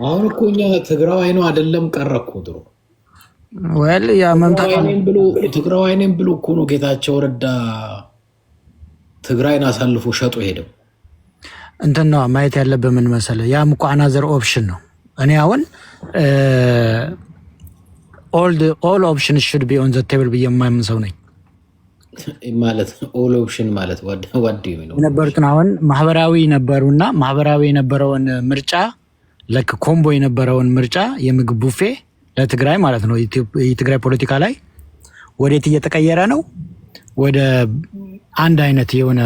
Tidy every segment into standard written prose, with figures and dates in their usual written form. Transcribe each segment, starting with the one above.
አሁን እኮ እኛ ትግራዋይ ነው አይደለም ቀረኩ ድሮ ወል ያ መምጣት ትግራዋይ ነኝ ብሎ እኮ ነው ጌታቸው ረዳ ትግራይን አሳልፎ ሸጦ ሄደው። እንትን ነው ማየት ያለብህ ምን መሰለህ፣ ያም እኮ አናዘር ኦፕሽን ነው። እኔ አሁን ኦል ኦፕሽን ሹድ ቢ ኦን ዘ ቴብል ብዬ የማምን ሰው ነኝ። ማለት ኦል ኦፕሽን ማለት ዋዲ ነው የነበሩትን አሁን ማህበራዊ ነበሩና ማህበራዊ የነበረውን ምርጫ ለክ ኮምቦ የነበረውን ምርጫ የምግብ ቡፌ ለትግራይ ማለት ነው። የትግራይ ፖለቲካ ላይ ወዴት እየተቀየረ ነው? ወደ አንድ አይነት የሆነ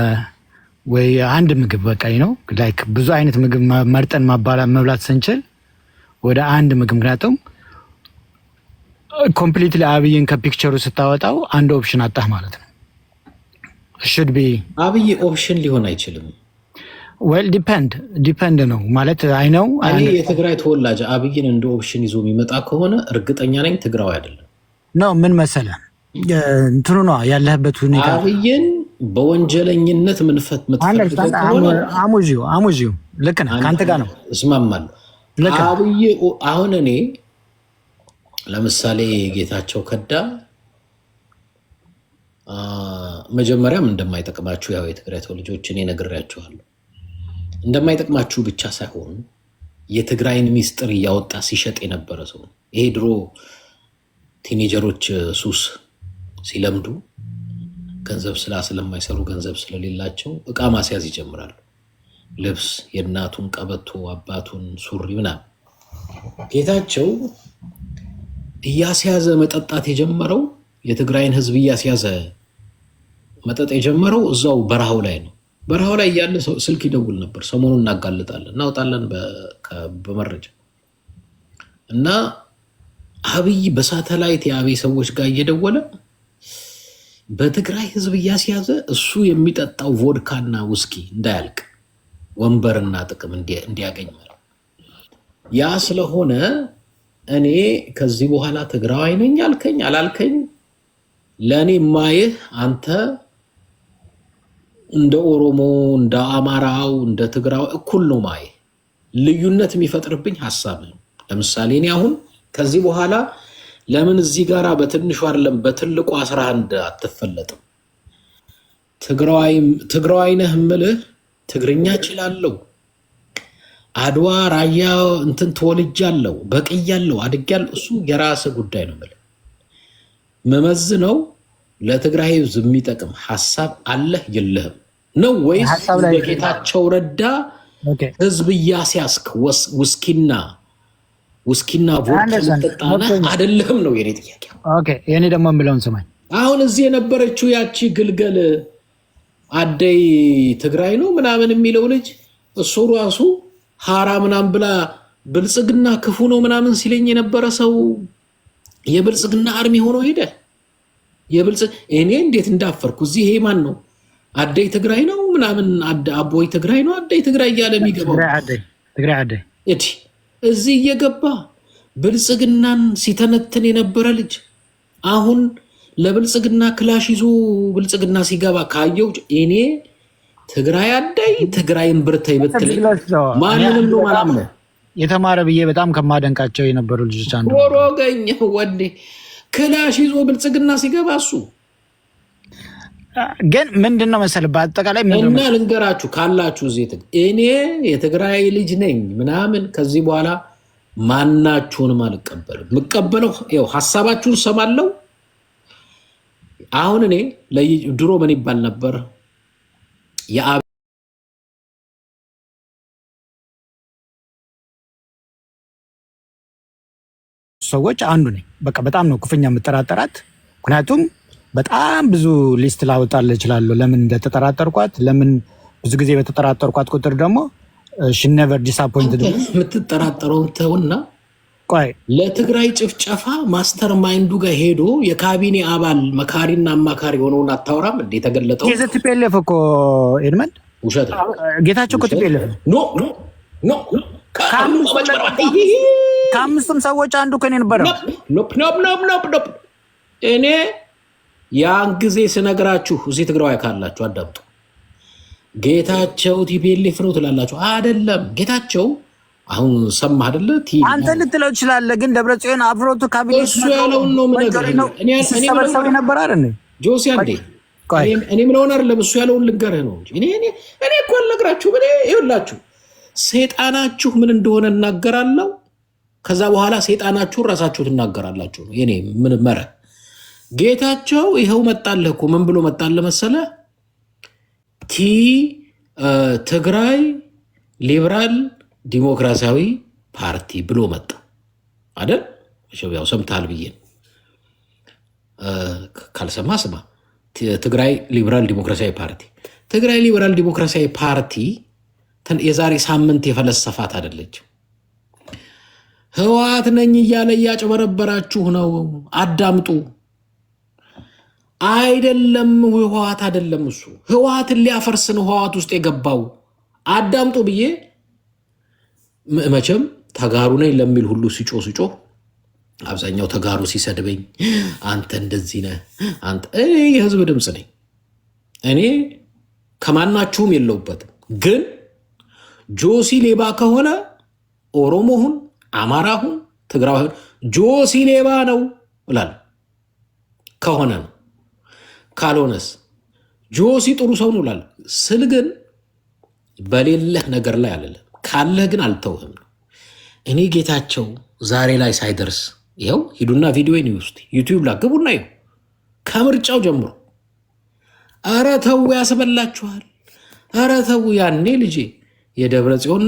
ወይ አንድ ምግብ በቃ ነው ላይክ ብዙ አይነት ምግብ መርጠን መብላት ስንችል ወደ አንድ ምግብ። ምክንያቱም ኮምፕሊትሊ አብይን ከፒክቸሩ ስታወጣው አንድ ኦፕሽን አጣህ ማለት ነው። should be አብይ ኦፕሽን ሊሆን አይችልም። well ዲፔንድ ነው ማለት አይነው። እኔ የትግራይ ተወላጅ አብይን እንደ ኦፕሽን ይዞ የሚመጣ ከሆነ እርግጠኛ ነኝ ትግራዊ አይደለም ነው። ምን መሰለህ እንትኑ ነው ያለህበት ሁኔታ። አብይን በወንጀለኝነት ምንፈት ምትፈልግ ከሆነ አሙዚው ልክ ነህ፣ ካንተ ጋር ነው እስማማለሁ። አብይ አሁን እኔ ለምሳሌ ጌታቸው ከዳ መጀመሪያም እንደማይጠቅማችሁ ያው የትግራይ ተወላጆች እኔ ነግሬያችኋለሁ። እንደማይጠቅማችሁ ብቻ ሳይሆን የትግራይን ሚስጥር እያወጣ ሲሸጥ የነበረ ሰው። ይሄ ድሮ ቲኔጀሮች ሱስ ሲለምዱ ገንዘብ ስለማይሰሩ ገንዘብ ስለሌላቸው እቃ ማስያዝ ይጀምራሉ። ልብስ፣ የእናቱን ቀበቶ፣ አባቱን ሱሪ ምናምን። ጌታቸው እያስያዘ መጠጣት የጀመረው የትግራይን ህዝብ እያስያዘ መጠጥ የጀመረው እዛው በረሃው ላይ ነው። በረሃው ላይ እያለ ስልክ ይደውል ነበር። ሰሞኑን እናጋልጣለን እናወጣለን በመረጃ እና አብይ በሳተላይት የአብይ ሰዎች ጋር እየደወለ በትግራይ ህዝብ እያስያዘ እሱ የሚጠጣው ቮድካና ውስኪ እንዳያልቅ ወንበርና ጥቅም እንዲያገኝ ያ ስለሆነ እኔ ከዚህ በኋላ ትግራዋይ ነኝ አልከኝ አላልከኝ ለእኔ ማየህ አንተ እንደ ኦሮሞ እንደ አማራው እንደ ትግራው እኩል ነው ማየህ። ልዩነት የሚፈጥርብኝ ሀሳብ ነው። ለምሳሌ እኔ አሁን ከዚህ በኋላ ለምን እዚህ ጋራ በትንሹ አይደለም በትልቁ 11 አትፈለጥም? ትግራዋይ ነህ እምልህ ትግርኛ እችላለሁ፣ አድዋ ራያ እንትን ተወልጃለሁ፣ በቅያለሁ፣ አድጌያለሁ። እሱ የራስህ ጉዳይ ነው የምልህ። መመዝነው ለትግራይ ህዝብ የሚጠቅም ሀሳብ አለህ የለህም ነው ወይስ በጌታቸው ረዳ ህዝብ እያስያዝክ ውስኪና ቮድካ አይደለም ነው የኔ ጥያቄ። ኦኬ የኔ ደግሞ የምለውን ስማኝ። አሁን እዚህ የነበረችው ያቺ ግልገል አደይ ትግራይ ነው ምናምን የሚለው ልጅ እሱ ራሱ ሀራ ምናምን ብላ ብልጽግና ክፉ ነው ምናምን ሲለኝ የነበረ ሰው የብልጽግና አርሚ ሆኖ ሄደ። እኔ እንዴት እንዳፈርኩ እዚህ ይሄ ማን ነው አደይ ትግራይ ነው ምናምን አቦይ ትግራይ ነው አደይ ትግራይ እያለ የሚገባው ትግራይ አደይ እዚህ እየገባ ብልጽግናን ሲተነትን የነበረ ልጅ አሁን ለብልጽግና ክላሽ ይዞ ብልጽግና ሲገባ ካየው እኔ ትግራይ አደይ ትግራይን ብርተይ ብትለኝ ማንንም ነው ማለት ነው። የተማረ ብዬ በጣም ከማደንቃቸው የነበሩ ልጆች አንዱ ወሮገኝ ወዴ ክላሽ ይዞ ብልጽግና ሲገባ እሱ ግን ምንድነው መሰለህ በአጠቃላይ እና ልንገራችሁ ካላችሁ እዚህ እኔ የትግራይ ልጅ ነኝ ምናምን ከዚህ በኋላ ማናችሁንም አልቀበልም። የምቀበለው ይኸው ሀሳባችሁን ሰማለሁ። አሁን እኔ ድሮ ምን ይባል ነበር ሰዎች አንዱ ነኝ። በቃ በጣም ነው ክፉኛ የምጠራጠራት። ምክንያቱም በጣም ብዙ ሊስት ላወጣልህ እችላለሁ ለምን እንደተጠራጠርኳት። ለምን ብዙ ጊዜ በተጠራጠርኳት ቁጥር ደግሞ ሺ ኔቨር ዲስአፖይንትድ። የምትጠራጠረውን ተውና ቆይ ለትግራይ ጭፍጨፋ ማስተር ማይንዱ ጋር ሄዶ የካቢኔ አባል መካሪና አማካሪ ሆነውን አታወራም እንዴ? ተገለጠው ቲፒኤልኤፍ እኮ ኤድመንድ ውሸት ጌታቸው እኮ ቲፒኤልኤፍ ኖ ከአምስቱም ሰዎች አንዱ ከኔ ነበረ። እኔ ያን ጊዜ ስነግራችሁ እዚህ ትግራዋይ ካላችሁ አዳምጡ። ጌታቸው ቲፒኤልኤፍ ነው ትላላችሁ አይደለም። ጌታቸው አሁን ሰማህ አይደለ? አንተ ልትለው ትችላለህ፣ ግን ደብረጽዮን አብሮቱ ካቢኔት እሱ ያለውን ነው የምነግርህ። እኔ ሰበሰብ ነበር አይደል ጆሲ አንዴ እኔ ምለውን አይደለም እሱ ያለውን ልንገርህ ነው እንጂ እኔ እኮ አልነግራችሁም። እኔ ይኸውላችሁ ሰይጣናችሁ ምን እንደሆነ እናገራለሁ። ከዛ በኋላ ሰይጣናችሁ ራሳችሁ ትናገራላችሁ ነው የኔ ምን መረ ጌታቸው ይኸው መጣልህ እኮ ምን ብሎ መጣልህ መሰለህ? ትግራይ ሊበራል ዲሞክራሲያዊ ፓርቲ ብሎ መጣ አይደል? ያው ሰምተሃል ብዬ ካልሰማ ስማ። ትግራይ ሊበራል ዲሞክራሲያዊ ፓርቲ ትግራይ ሊበራል ዲሞክራሲያዊ ፓርቲ የዛሬ ሳምንት የፈለሰፋት አይደለችም። ህወሓት ነኝ እያለ እያጭበረበራችሁ ነው፣ አዳምጡ። አይደለም ህወሓት አይደለም እሱ ህወሓትን ሊያፈርስ ነው ህወሓት ውስጥ የገባው። አዳምጡ ብዬ መቼም ተጋሩ ነኝ ለሚል ሁሉ ሲጮ አብዛኛው ተጋሩ ሲሰድበኝ አንተ እንደዚህ ነህ አንተ እኔ የህዝብ ድምፅ ነኝ። እኔ ከማናችሁም የለውበትም። ግን ጆሲ ሌባ ከሆነ ኦሮሞሁን አማራሁን ትግራይ ጆሲ ሌባ ነው እላለሁ። ከሆነ ነው፣ ካልሆነስ ጆሲ ጥሩ ሰው ነው እላለሁ ስል ግን በሌለህ ነገር ላይ አለለም፣ ካለህ ግን አልተውህም ነው። እኔ ጌታቸው ዛሬ ላይ ሳይደርስ ይኸው ሂዱና ቪዲዮ ውስጥ ዩቲዩብ ላይ ግቡና ይኸው ከምርጫው ጀምሮ ኧረ ተው ያስበላችኋል፣ ኧረ ተው ያኔ ልጄ የደብረ ጽዮን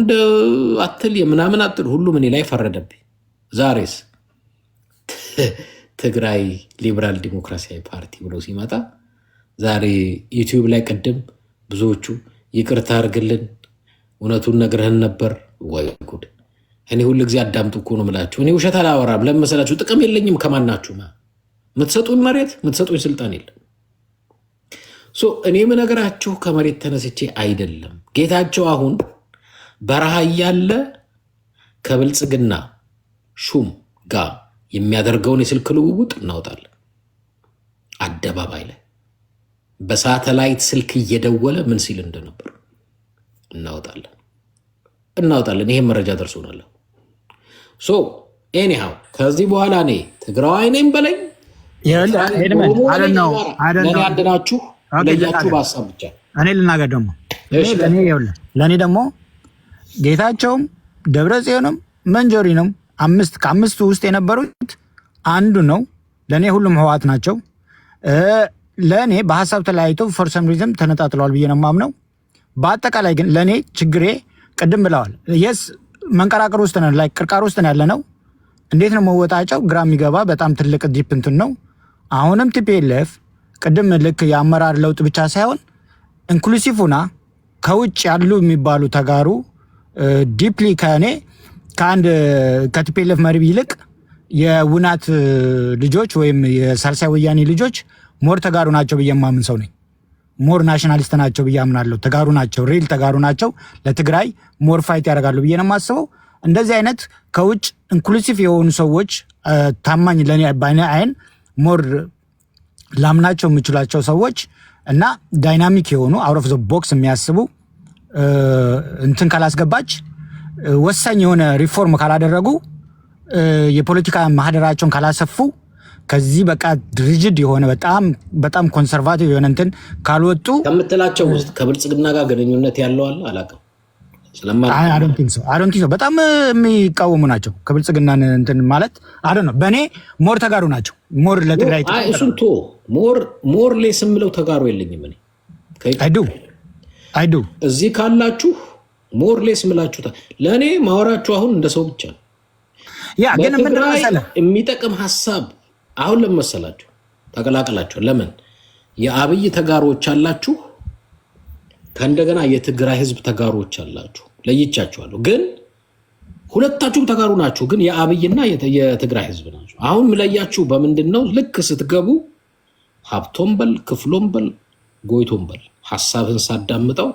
አትል የምናምን አትል ሁሉም እኔ ላይ ፈረደብኝ። ዛሬስ ትግራይ ሊበራል ዲሞክራሲያዊ ፓርቲ ብሎ ሲመጣ ዛሬ ዩቲዩብ ላይ ቅድም ብዙዎቹ ይቅርታ አድርግልን እውነቱን ነግረህን ነበር ወይ ጉድ። እኔ ሁሉ ጊዜ አዳምጡ እኮ ነው የምላችሁ። እኔ ውሸት አላወራም። ለምን መሰላችሁ? ጥቅም የለኝም ከማናችሁ። የምትሰጡኝ መሬት የምትሰጡኝ ስልጣን የለም። እኔ የምነግራችሁ ከመሬት ተነስቼ አይደለም። ጌታቸው አሁን በረሃ እያለ ከብልጽግና ሹም ጋር የሚያደርገውን የስልክ ልውውጥ እናወጣለን። አደባባይ ላይ በሳተላይት ስልክ እየደወለ ምን ሲል እንደነበር እናወጣለን። ይሄን መረጃ ደርሶናል። ኤኒሃው ከዚህ በኋላ እኔ ትግራዋይ ነኝ በለኝ አድናችሁ ለያችሁ በሀሳብ ብቻ እኔ ልናገር ደግሞ ለእኔ ደግሞ ጌታቸውም ደብረ ጽዮንም መንጆሪንም ከአምስቱ ውስጥ የነበሩት አንዱ ነው። ለእኔ ሁሉም ህወሓት ናቸው። ለእኔ በሀሳብ ተለያይተው ፎር ሰም ሪዝን ተነጣጥለዋል ብዬ ነው የማምነው። በአጠቃላይ ግን ለእኔ ችግሬ ቅድም ብለዋል። የስ መንቀራቅር ውስጥ ነን፣ ላይ ቅርቃር ውስጥ ያለ ነው። እንዴት ነው መወጣጫው? ግራ የሚገባ በጣም ትልቅ ዲፕ እንትን ነው። አሁንም ቲፒኤልኤፍ ቅድም ልክ የአመራር ለውጥ ብቻ ሳይሆን ኢንክሉሲቭ ሁና ከውጭ ያሉ የሚባሉ ተጋሩ ዲፕሊ ከእኔ ከቲፒኤልኤፍ መሪ ይልቅ የውናት ልጆች ወይም የሳልሳይ ወያኔ ልጆች ሞር ተጋሩ ናቸው ብዬ የማምን ሰው ነኝ። ሞር ናሽናሊስት ናቸው ብዬ አምናለሁ። ተጋሩ ናቸው፣ ሪል ተጋሩ ናቸው። ለትግራይ ሞር ፋይት ያደርጋሉ ብዬ ነው የማስበው። እንደዚህ አይነት ከውጭ ኢንክሉሲቭ የሆኑ ሰዎች ታማኝ ለእኔ በአይነ አይን ሞር ላምናቸው የምችላቸው ሰዎች እና ዳይናሚክ የሆኑ አውት ኦፍ ዘ ቦክስ የሚያስቡ እንትን ካላስገባች ወሳኝ የሆነ ሪፎርም ካላደረጉ የፖለቲካ ማህደራቸውን ካላሰፉ ከዚህ በቃ ሪጅድ የሆነ በጣም ኮንሰርቫቲቭ የሆነ እንትን ካልወጡ ከምትላቸው ውስጥ ከብልጽግና ጋር ግንኙነት ያለው አለ አላውቅም። ስለማአዶንቲንግ በጣም የሚቃወሙ ናቸው ከብልጽግና እንትን ማለት አደ ነው። በእኔ ሞር ተጋሩ ናቸው። ሞር ለትግራይ እሱን ቶ ሞር ሌስ የምለው ተጋሩ የለኝም እኔ አይዱ እዚህ ካላችሁ ሞር ሌስ ምላችሁ ለእኔ ማወራችሁ አሁን እንደ ሰው ብቻ ነው። ያ ግን የሚጠቅም ሀሳብ አሁን ለመሰላችሁ ተቀላቀላችኋል። ለምን የአብይ ተጋሮች አላችሁ፣ ከእንደገና የትግራይ ህዝብ ተጋሮች አላችሁ። ለይቻችኋለሁ። ግን ሁለታችሁም ተጋሩ ናችሁ፣ ግን የአብይና የትግራይ ህዝብ ናችሁ። አሁን ምለያችሁ በምንድን ነው? ልክ ስትገቡ ሀብቶም በል ክፍሎም በል ጎይቶም በል ሀሳብህን ሳዳምጠው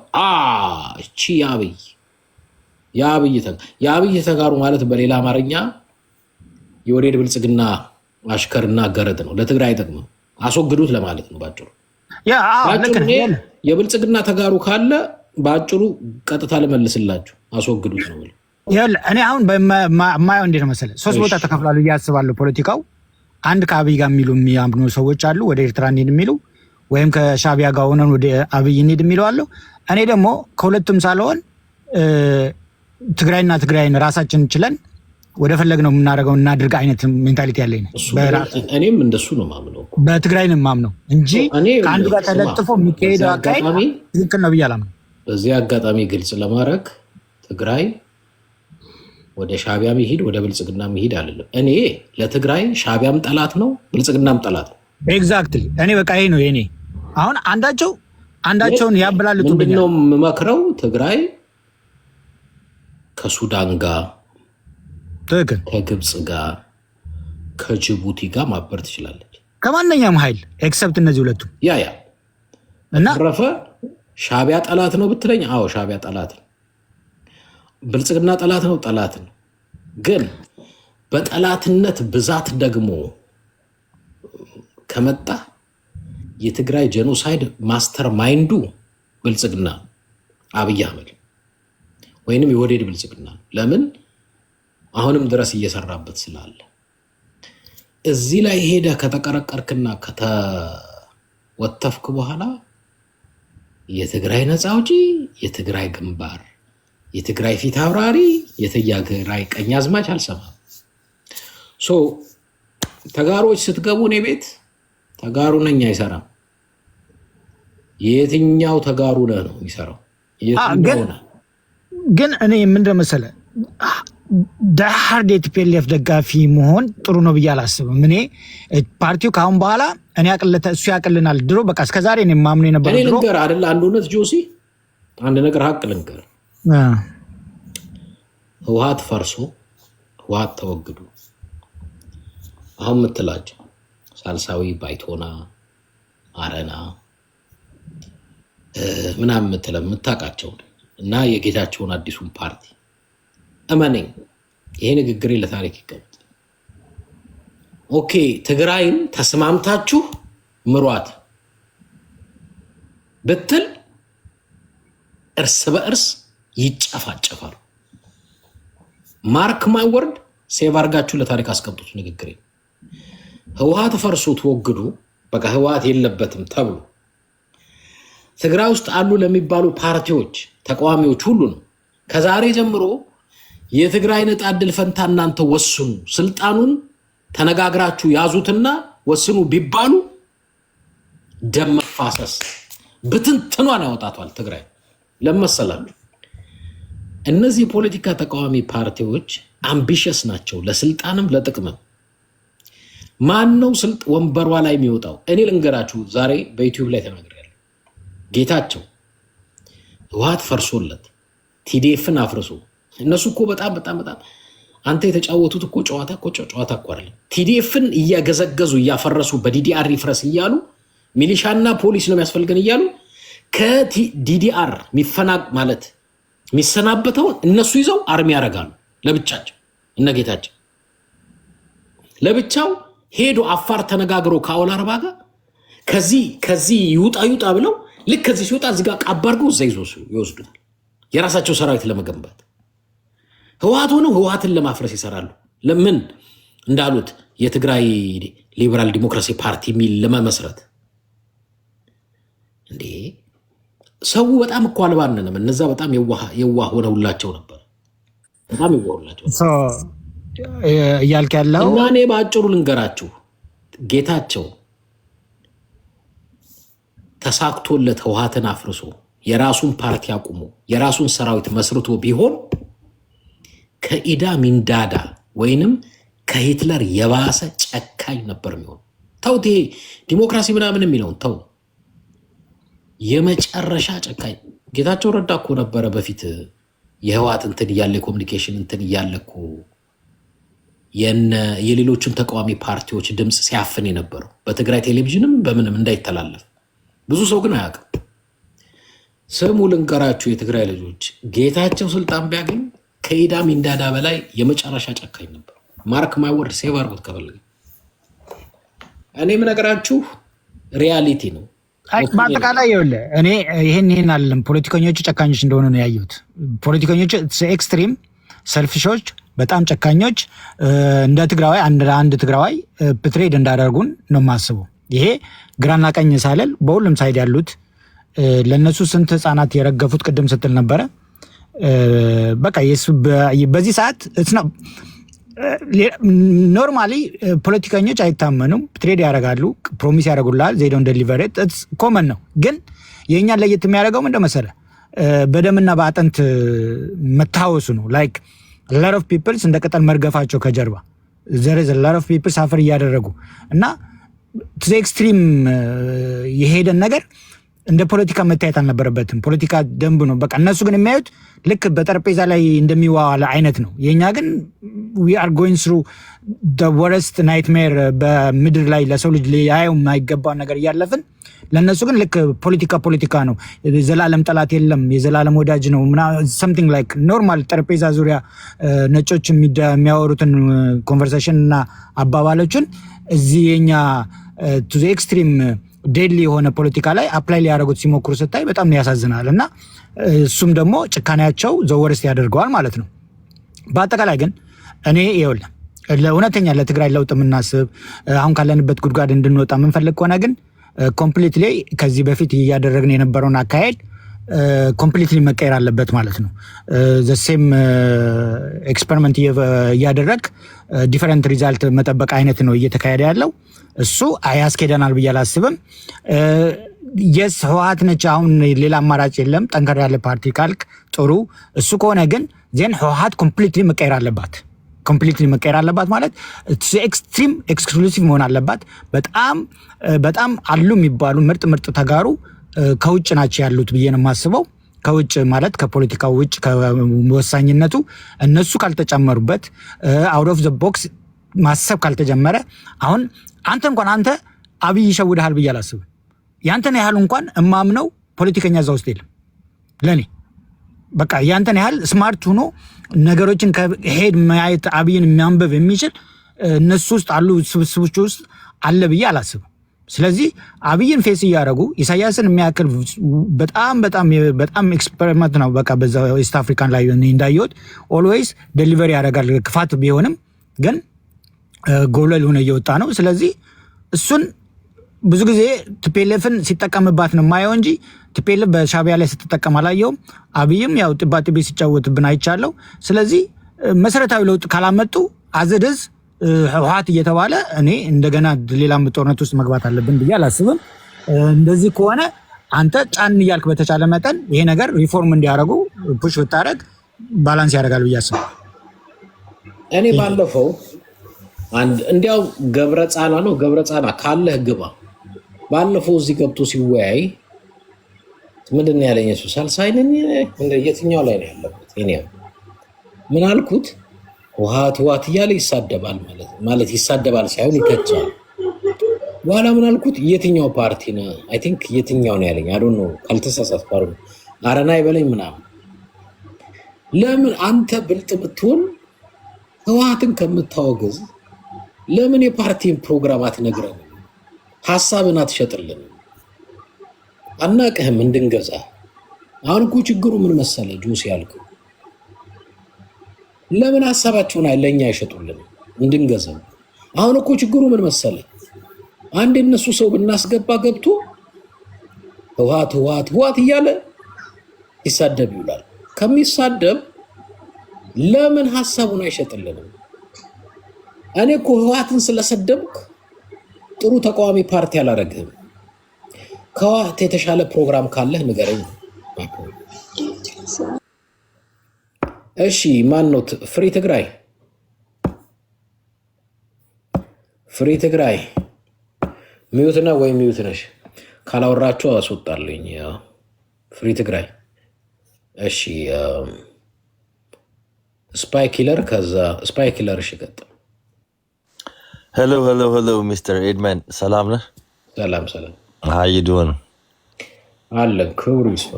እቺ የአብይ ተጋሩ ማለት በሌላ አማርኛ የወዴድ ብልጽግና አሽከርና ገረድ ነው። ለትግራይ አይጠቅምም፣ አስወግዱት ለማለት ነው ባጭሩ። የብልጽግና ተጋሩ ካለ በአጭሩ ቀጥታ ልመልስላችሁ፣ አስወግዱት ነው። እኔ አሁን በማየው እንዴት ነው መሰለህ፣ 3 ቦታ ተከፍሏል ብዬ አስባለሁ ፖለቲካው። አንድ ከአብይ ጋር የሚያምኑ ሰዎች አሉ፣ ወደ ኤርትራ እንሂድ የሚሉ፣ ወይም ከሻቢያ ጋር ሆነን ወደ አብይ እንሂድ የሚሉ አሉ። እኔ ደግሞ ከሁለቱም ሳልሆን ትግራይን ራሳችን ችለን ወደ ፈለግነው የምናደርገው እናድርግ አይነት ሜንታሊቲ ያለኝ ነው። እኔም እንደሱ ነው ማምነው፣ በትግራይ ነው ማምነው እንጂ ከአንዱ ጋር ተለጥፎ የሚካሄደው አካሄድ ትክክል ነው ብዬ አላምነው። በዚህ አጋጣሚ ግልጽ ለማድረግ ትግራይ ወደ ሻቢያ መሄድ ወደ ብልጽግና መሄድ አይደለም። እኔ ለትግራይ ሻቢያም ጠላት ነው፣ ብልጽግናም ጠላት ነው። ኤግዛክትሊ። እኔ በቃ ይሄ ነው የኔ። አሁን አንዳቸውን ያበላልጡብኛል። ምንድነው የምመክረው? ትግራይ ከሱዳን ጋር፣ ከግብፅ ጋር፣ ከጅቡቲ ጋር ማበር ትችላለች፣ ከማንኛውም ኃይል ኤክሰፕት እነዚህ ሁለቱ። ያ እና ረፈ ሻቢያ ጠላት ነው ብትለኝ፣ አዎ ሻቢያ ጠላት ነው። ብልጽግና ጠላት ነው፣ ጠላት ነው። ግን በጠላትነት ብዛት ደግሞ ከመጣ የትግራይ ጄኖሳይድ ማስተር ማይንዱ ብልጽግና አብይ አህመድ ወይንም የወዴድ ብልጽግና። ለምን አሁንም ድረስ እየሰራበት ስላለ እዚህ ላይ ሄደ ከተቀረቀርክና ከተወተፍክ በኋላ የትግራይ ነፃ አውጪ፣ የትግራይ ግንባር፣ የትግራይ ፊት አውራሪ፣ የትግራይ ቀኝ አዝማች አልሰማም። ተጋሮች ስትገቡ እኔ ቤት ተጋሩ ነኝ አይሰራም። የትኛው ተጋሩ ነህ ነው የሚሰራው። ግን እኔ ምንድን መሰለህ ዳሃርድ የቲፒኤልኤፍ ደጋፊ መሆን ጥሩ ነው ብዬ አላስብም። እኔ ፓርቲው ከአሁን በኋላ እሱ ያቅልናል። ድሮ በቃ እስከዛሬ እኔ የማምነው የነበረ ድሮ ልንገር አይደለ አንድ እውነት ጆሲ፣ አንድ ነገር ሀቅ ልንገር። ህወሓት ፈርሶ ህወሓት ተወግዱ አሁን የምትላቸው ሳልሳዊ፣ ባይቶና፣ አረና ምናምን የምታውቃቸው እና የጌታቸውን አዲሱን ፓርቲ እመነኝ፣ ይሄ ንግግሬ ለታሪክ ይቀመጥ። ኦኬ ትግራይን ተስማምታችሁ ምሯት ብትል እርስ በእርስ ይጨፋጨፋሉ። ማርክ ማይ ወርድ፣ ሴቭ አድርጋችሁ ለታሪክ አስቀምጡት ንግግሬ። ህወሓት ፈርሶ ተወግዱ፣ በቃ ህወሓት የለበትም ተብሎ ትግራይ ውስጥ አሉ ለሚባሉ ፓርቲዎች ተቃዋሚዎች ሁሉ ነው ከዛሬ ጀምሮ የትግራይ ዕጣ ዕድል ፈንታ እናንተ ወስኑ፣ ስልጣኑን ተነጋግራችሁ ያዙትና ወስኑ ቢባሉ ደም መፋሰስ ብትንትኗን ያወጣቷል ትግራይ። ለመሰላችሁ እነዚህ የፖለቲካ ተቃዋሚ ፓርቲዎች አምቢሽስ ናቸው፣ ለስልጣንም ለጥቅምም። ማን ነው ወንበሯ ላይ የሚወጣው? እኔ ልንገራችሁ፣ ዛሬ በዩቲዩብ ላይ ተናግሬያለሁ። ጌታቸው ህወሓት ፈርሶለት ቲዲኤፍን አፍርሶ እነሱ እኮ በጣም አንተ የተጫወቱት እኮ ጨዋታ እኮ አይደለም። ቲዲኤፍን እያገዘገዙ እያፈረሱ በዲዲአር ይፍረስ እያሉ ሚሊሻና ፖሊስ ነው የሚያስፈልገን እያሉ ከዲዲአር ማለት የሚሰናበተውን እነሱ ይዘው አርሚ ያደርጋሉ ለብቻቸው። እነጌታቸው ለብቻው ሄዶ አፋር ተነጋግሮ ከአውል አርባ ጋር ከዚህ ይውጣ ብለው ልክ ከዚህ ሲወጣ እዚህ ጋር ቃባርገው እዛ ይወስዱታል የራሳቸው ሰራዊት ለመገንባት። ህወሓት ሆነው ህወሓትን ለማፍረስ ይሰራሉ። ለምን እንዳሉት የትግራይ ሊበራል ዲሞክራሲ ፓርቲ የሚል ለመመስረት እንዴ ሰው በጣም እኮ አልባነንም። እነዛ በጣም የዋህ ሆነውላቸው ነበር። በጣም የዋሁላቸው እያልክ ያለው እና እኔ በአጭሩ ልንገራችሁ፣ ጌታቸው ተሳክቶለት ህወሓትን አፍርሶ የራሱን ፓርቲ አቁሞ የራሱን ሰራዊት መስርቶ ቢሆን ከኢዳ ሚንዳዳ ወይንም ከሂትለር የባሰ ጨካኝ ነበር የሚሆን። ተውት፣ ይሄ ዲሞክራሲ ምናምን የሚለውን ተው። የመጨረሻ ጨካኝ ጌታቸው ረዳ እኮ ነበረ በፊት የህወሓት እንትን እያለ የኮሚኒኬሽን እንትን እያለ እኮ የሌሎችን ተቃዋሚ ፓርቲዎች ድምፅ ሲያፍን የነበረው በትግራይ ቴሌቪዥንም በምንም እንዳይተላለፍ። ብዙ ሰው ግን አያውቅም። ስሙ ልንገራችሁ የትግራይ ልጆች፣ ጌታቸው ስልጣን ቢያገኝ ከኢዳ ሚንዳዳ በላይ የመጨረሻ ጨካኝ ነበር። ማርክ ማይ ወርድ፣ ሴቭ አድርጉት ከፈለገ። እኔ የምነግራችሁ ሪያሊቲ ነው። በአጠቃላይ ይኸውልህ እኔ ይሄን አለም ፖለቲከኞቹ ጨካኞች እንደሆኑ ነው ያየሁት። ፖለቲከኞቹ ኤክስትሪም ሰልፊሾች፣ በጣም ጨካኞች እንደ ትግራዋይ አንድ ትግራዋይ ፕትሬድ እንዳደርጉን ነው የማስበው። ይሄ ግራና ቀኝ ሳይል በሁሉም ሳይድ ያሉት ለነሱ ስንት ህፃናት የረገፉት ቅድም ስትል ነበረ። በቃ በዚህ ሰዓት ኖርማሊ ፖለቲከኞች አይታመኑም። ትሬድ ያደርጋሉ፣ ፕሮሚስ ያደርጉላል፣ ዜዶን ደሊቨሬት ኮመን ነው። ግን የእኛን ለየት የሚያደርገው ምንድን መሰለህ? በደምና በአጥንት መታወሱ ነው። ላይክ lot of peoples እንደ ቅጠል መርገፋቸው ከጀርባ there is a lot of people ሳፈር እያደረጉ እና to the extreme የሄደን ነገር እንደ ፖለቲካ መታየት አልነበረበትም። ፖለቲካ ደንብ ነው በቃ። እነሱ ግን የሚያዩት ልክ በጠረጴዛ ላይ እንደሚዋዋለ አይነት ነው። የኛ ግን we are going through the worst nightmare በምድር ላይ ለሰው ልጅ ሊያየው የማይገባ ነገር እያለፍን፣ ለነሱ ግን ልክ ፖለቲካ ነው። የዘላለም ጠላት የለም፣ የዘላለም ወዳጅ ነው something like ኖርማል ጠረጴዛ ዙሪያ ነጮች የሚያወሩትን ኮንቨርሴሽን እና አባባሎችን እዚህ የኛ to the extreme ዴድሊ የሆነ ፖለቲካ ላይ አፕላይ ሊያደርጉት ሲሞክሩ ስታይ በጣም ያሳዝናል። እና እሱም ደግሞ ጭካኔያቸው ዘወርስ ያደርገዋል ማለት ነው። በአጠቃላይ ግን እኔ ይኸውልህ ለእውነተኛ ለትግራይ ለውጥ የምናስብ አሁን ካለንበት ጉድጓድ እንድንወጣ የምንፈልግ ከሆነ ግን ኮምፕሊትሊ ከዚህ በፊት እያደረግን የነበረውን አካሄድ ኮምፕሊትሊ መቀየር አለበት ማለት ነው። ዘሴም ኤክስፐሪመንት እያደረግ ዲፈረንት ሪዛልት መጠበቅ አይነት ነው እየተካሄደ ያለው። እሱ አያስኬደናል ብዬ አላስብም። የስ ህወሓት ነች አሁን ሌላ አማራጭ የለም ጠንከር ያለ ፓርቲ ካልክ ጥሩ። እሱ ከሆነ ግን ዜን ህወሓት ኮምፕሊትሊ መቀየር አለባት። ኮምፕሊትሊ መቀየር አለባት ማለት ኤክስትሪም ኤክስክሉሲቭ መሆን አለባት። በጣም አሉ የሚባሉ ምርጥ ተጋሩ ከውጭ ናቸው ያሉት ብዬ ነው የማስበው። ከውጭ ማለት ከፖለቲካው ውጭ ከወሳኝነቱ እነሱ ካልተጨመሩበት አውት ኦፍ ዘ ቦክስ ማሰብ ካልተጀመረ አሁን አንተ አብይ ይሸውድሃል ብዬ አላስብም። ያንተን ያህል እንኳን እማምነው ፖለቲከኛ እዛ ውስጥ የለም ለኔ። በቃ ያንተን ያህል ስማርት ሆኖ ነገሮችን ከሄድ ማየት አብይን የሚያንበብ የሚችል እነሱ ውስጥ አሉ ስብስቦች ውስጥ አለ ብዬ አላስብም። ስለዚህ አብይን ፌስ እያደረጉ ኢሳያስን የሚያክል በጣም ኤክስፐሪመንት ነው። በቃ በዛ ኢስት አፍሪካን ላይ እንዳየሁት ኦልዌይስ ዴሊቨሪ ያደርጋል። ክፋት ቢሆንም ግን ጎለል ሆነ እየወጣ ነው። ስለዚህ እሱን ብዙ ጊዜ ቲፒኤልኤፍን ሲጠቀምባት ነው የማየው እንጂ ቲፒኤልኤፍ በሻቢያ ላይ ስትጠቀም አላየውም። አብይም ያው ጥባጥቤ ሲጫወትብን አይቻለው። ስለዚህ መሰረታዊ ለውጥ ካላመጡ አዘደዝ ህወሓት እየተባለ እኔ እንደገና ሌላም ጦርነት ውስጥ መግባት አለብን ብዬ አላስብም። እንደዚህ ከሆነ አንተ ጫን እያልክ በተቻለ መጠን ይሄ ነገር ሪፎርም እንዲያደርጉ ፑሽ ብታደርግ ባላንስ ያደርጋል ብዬ አስባለሁ። እኔ ባለፈው እንዲያው ገብረ ጻና ካለህ ግባ። ባለፈው እዚህ ገብቶ ሲወያይ ምንድን ነው ያለኝ? እሱ ሳልሳይነኝ የትኛው ላይ ነው ያለበት? ምን አልኩት? ህወሓት እያለ ይሳደባል ማለት ይሳደባል ሳይሆን ይተቻል። በኋላ ምን አልኩት? የትኛው ፓርቲ ነው? አይ ቲንክ የትኛው ነው ያለኝ። አይ ዶንት ኖ ካልተሳሳትኩ አረና ይበለኝ ምናምን። ለምን አንተ ብልጥ ብትሆን ህወሓትን ከምታወግዝ ለምን የፓርቲን ፕሮግራም አትነግረንም? ሀሳብን አትሸጥልንም? አናቅህም እንድንገዛ። አሁን እኮ ችግሩ ምን መሰለ ጆሲ ያልከው፣ ለምን ሀሳባቸውን ለእኛ አይሸጡልንም እንድንገዛው? አሁን እኮ ችግሩ ምን መሰለ፣ አንድ እነሱ ሰው ብናስገባ ገብቶ ህወሓት እያለ ይሳደብ ይውላል። ከሚሳደብ ለምን ሀሳቡን አይሸጥልንም? እኔ እኮ ህወሓትን ስለሰደብክ ጥሩ ተቃዋሚ ፓርቲ አላረግህም። ከህወሓት የተሻለ ፕሮግራም ካለህ ንገረኝ። እሺ ማን ነው? ፍሪ ትግራይ ሚዩት ነው ወይ ሚዩት ነሽ? ካላወራችሁ አስወጣልኝ። ፍሪ ትግራይ እሺ። ስፓይ ኪለር ከዛ ስፓይ ኪለር እሺ ቀጥ ሄሎ ሚስተር ኤድመን ሰላም ነህ? ሰላም how you doing? አለን ክብሩ ይስፋ።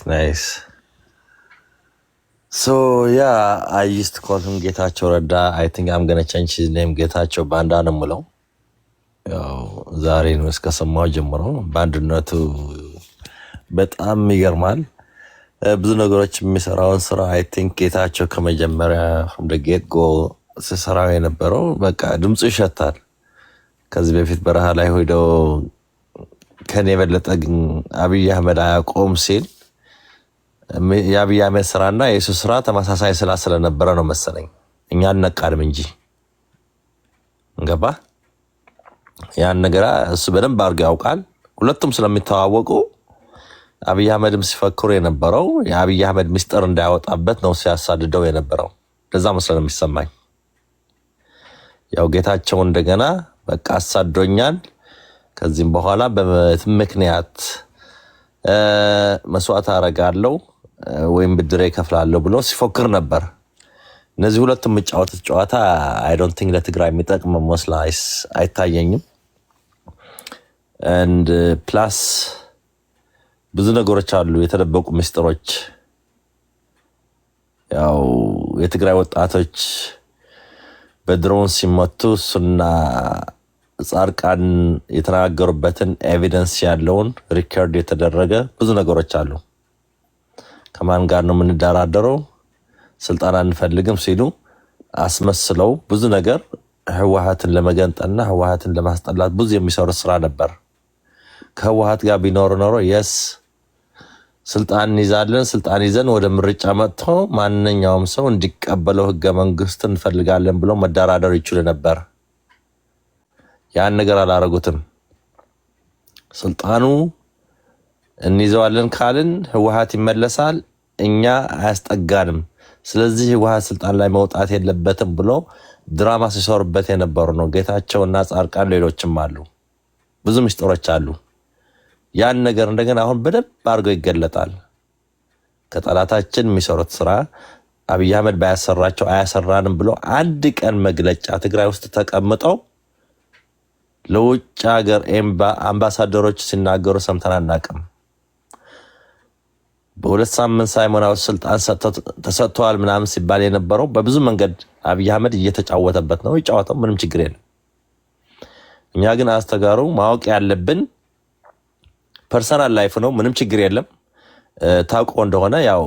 nice so yeah I used to call him ጌታቸው ረዳ. I think I'm gonna change his name ጌታቸው ባንዳ ነው የምለው ያው ዛሬ ነው እስከሰማው ጀምሮ በአንድነቱ በጣም ይገርማል። ብዙ ነገሮች የሚሰራውን ስራ አይ ቲንክ ጌታቸው ከመጀመሪያ እንደ ጌት ጎ ሲሰራው የነበረው በቃ ድምፁ ይሸታል። ከዚህ በፊት በረሃ ላይ ሄደው ከኔ የበለጠ ግን አብይ አህመድ አያቆም ሲል የአብይ አህመድ ስራና የሱ ስራ ተመሳሳይ ስለነበረ ነው መሰለኝ እኛ አልነቃንም እንጂ እንገባ ያን ነገር እሱ በደንብ አድርጎ ያውቃል። ሁለቱም ስለሚተዋወቁ አብይ አህመድም ሲፈክሩ የነበረው የአብይ አህመድ ሚስጥር እንዳያወጣበት ነው ሲያሳድደው የነበረው። ለዛ መስለ የሚሰማኝ ያው ጌታቸው እንደገና በቃ አሳዶኛል፣ ከዚህም በኋላ በምክንያት መስዋዕት አረጋለሁ ወይም ብድሬ ከፍላለሁ ብሎ ሲፎክር ነበር። እነዚህ ሁለቱም የሚጫወቱት ጨዋታ አይ ዶንት ቲንክ ለትግራይ የሚጠቅም መስሎ አይታየኝም። and plus ብዙ ነገሮች አሉ የተደበቁ ምስጢሮች። ያው የትግራይ ወጣቶች በድሮን ሲመቱ እሱና ጻርቃን የተናገሩበትን ኤቪደንስ ያለውን ሪከርድ የተደረገ ብዙ ነገሮች አሉ። ከማን ጋር ነው የምንደራደረው ስልጣን አንፈልግም ሲሉ አስመስለው ብዙ ነገር ህወሓትን ለመገንጠልና ህወሓትን ለማስጠላት ብዙ የሚሰሩ ስራ ነበር። ከህወሓት ጋር ቢኖር ኖሮ የስ ስልጣን ይዛለን ስልጣን ይዘን ወደ ምርጫ መጥቶ ማንኛውም ሰው እንዲቀበለው ህገ መንግስት እንፈልጋለን ብሎ መደራደር ይችላል ነበር። ያን ነገር አላረጉትም። ስልጣኑ እንይዘዋለን ካልን ህወሓት ይመለሳል፣ እኛ አያስጠጋንም። ስለዚህ ህወሓት ስልጣን ላይ መውጣት የለበትም ብሎ ድራማ ሲሰሩበት የነበሩ ነው። ጌታቸውና ጻርቃን ሌሎችም አሉ። ብዙ ምስጢሮች አሉ። ያን ነገር እንደገና አሁን በደንብ አድርገው ይገለጣል። ከጠላታችን የሚሰሩት ስራ አብይ አህመድ ባያሰራቸው አያሰራንም ብሎ አንድ ቀን መግለጫ ትግራይ ውስጥ ተቀምጠው ለውጭ ሀገር አምባሳደሮች ሲናገሩ ሰምተን አናውቅም። በሁለት ሳምንት ሳይሞላው ስልጣን ተሰጥቷል ምናምን ሲባል የነበረው በብዙ መንገድ አብይ አህመድ እየተጫወተበት ነው። ይጫወተው ምንም ችግር የለም። እኛ ግን አስተጋሩ ማወቅ ያለብን ፐርሰናል ላይፍ ነው። ምንም ችግር የለም። ታውቆ እንደሆነ ያው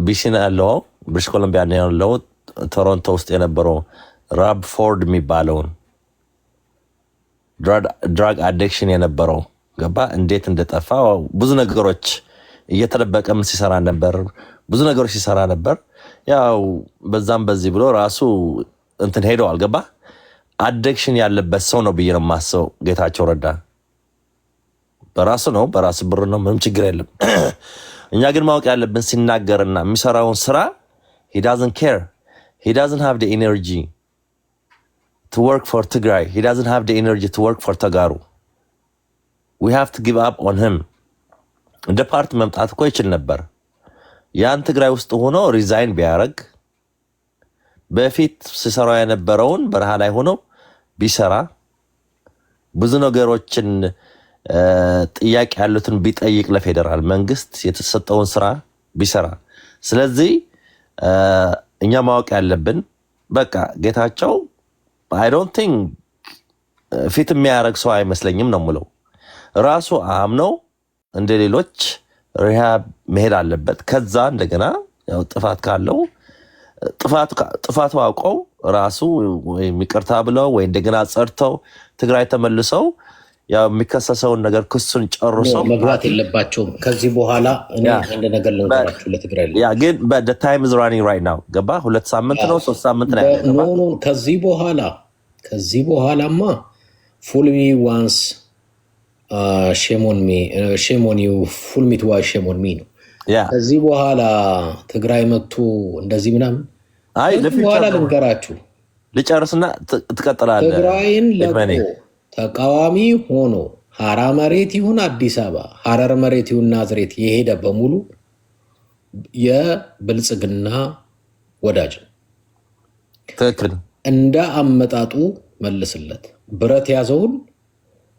ቢሲና ያለው ብሪቲሽ ኮሎምቢያ ያለው ቶሮንቶ ውስጥ የነበረው ራብ ፎርድ የሚባለውን ድራግ አዲክሽን የነበረው ገባ እንዴት እንደጠፋ ብዙ ነገሮች እየተደበቀም ሲሰራ ነበር። ብዙ ነገሮች ሲሰራ ነበር። ያው በዛም በዚህ ብሎ ራሱ እንትን ሄደዋል። ገባ አዲክሽን ያለበት ሰው ነው ብዬ ነው የማስበው ጌታቸው ረዳ። በራሱ ነው በራሱ ብር ነው ምንም ችግር የለም። እኛ ግን ማወቅ ያለብን ሲናገርና የሚሰራውን ስራ he doesn't care. He doesn't have the energy to work for Tigray. He doesn't have the energy to work for Tagaru. We have to give up on him. እንደ ፓርቲ መምጣት እኮ ይችል ነበር። ያን ትግራይ ውስጥ ሆኖ ሪዛይን ቢያረግ በፊት ሲሰራው የነበረውን በረሃ ላይ ሆኖ ቢሰራ ብዙ ነገሮችን ጥያቄ ያሉትን ቢጠይቅ ለፌደራል መንግስት የተሰጠውን ስራ ቢሰራ። ስለዚህ እኛ ማወቅ ያለብን በቃ ጌታቸው I don't think ፊት የሚያረግ ሰው አይመስለኝም ነው የምለው። ራሱ አምነው እንደ ሌሎች ሪሃብ መሄድ አለበት። ከዛ እንደገና ያው ጥፋት ካለው ጥፋቱ አውቀው ራሱ ወይ ይቅርታ ብለው ወይ እንደገና ጸድተው ትግራይ ተመልሰው ያው የሚከሰሰውን ነገር ክሱን ጨርሰው መግባት የለባቸውም። ከዚህ በኋላ እኔ አንድ ነገር ልንገራችሁ ለትግራይ ያ ግን but the time is running right now ገባ 2 ሳምንት ነው 3 ሳምንት ነው ያለው። ከዚህ በኋላማ full me once shame on you full me twice shame on me ነው። ከዚህ በኋላ ትግራይ መጥቶ እንደዚህ ምናምን አይ በኋላ ልንገራችሁ ልጨርስና ትቀጥላለህ። ትግራይን ለቆ ተቃዋሚ ሆኖ ሐራ መሬት ይሁን አዲስ አበባ ሐረር መሬት ይሁን ናዝሬት የሄደ በሙሉ የብልጽግና ወዳጅ ነው። ትክክል። እንደ አመጣጡ መልስለት። ብረት ያዘውን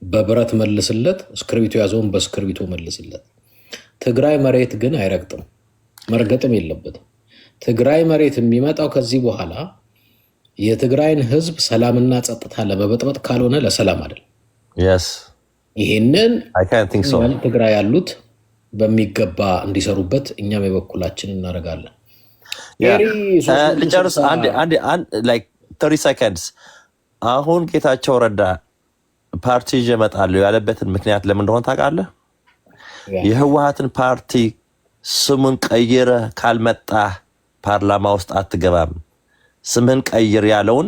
በብረት መልስለት፣ እስክርቢቶ ያዘውን በእስክርቢቶ መልስለት። ትግራይ መሬት ግን አይረግጥም፣ መርገጥም የለበትም። ትግራይ መሬት የሚመጣው ከዚህ በኋላ የትግራይን ህዝብ ሰላምና ጸጥታ ለመበጥበጥ ካልሆነ ለሰላም አይደል። yes ይሄንን I can't think so ትግራይ ያሉት በሚገባ እንዲሰሩበት እኛም የበኩላችን እናደርጋለን። ልጨርስ አንድ like 30 seconds አሁን ጌታቸው ረዳ ፓርቲ ይዤ እመጣለሁ ያለበትን ምክንያት ለምን እንደሆነ ታውቃለህ? የህወሓትን ፓርቲ ስሙን ቀይረ ካልመጣ ፓርላማ ውስጥ አትገባም፣ ስምህን ቀይር ያለውን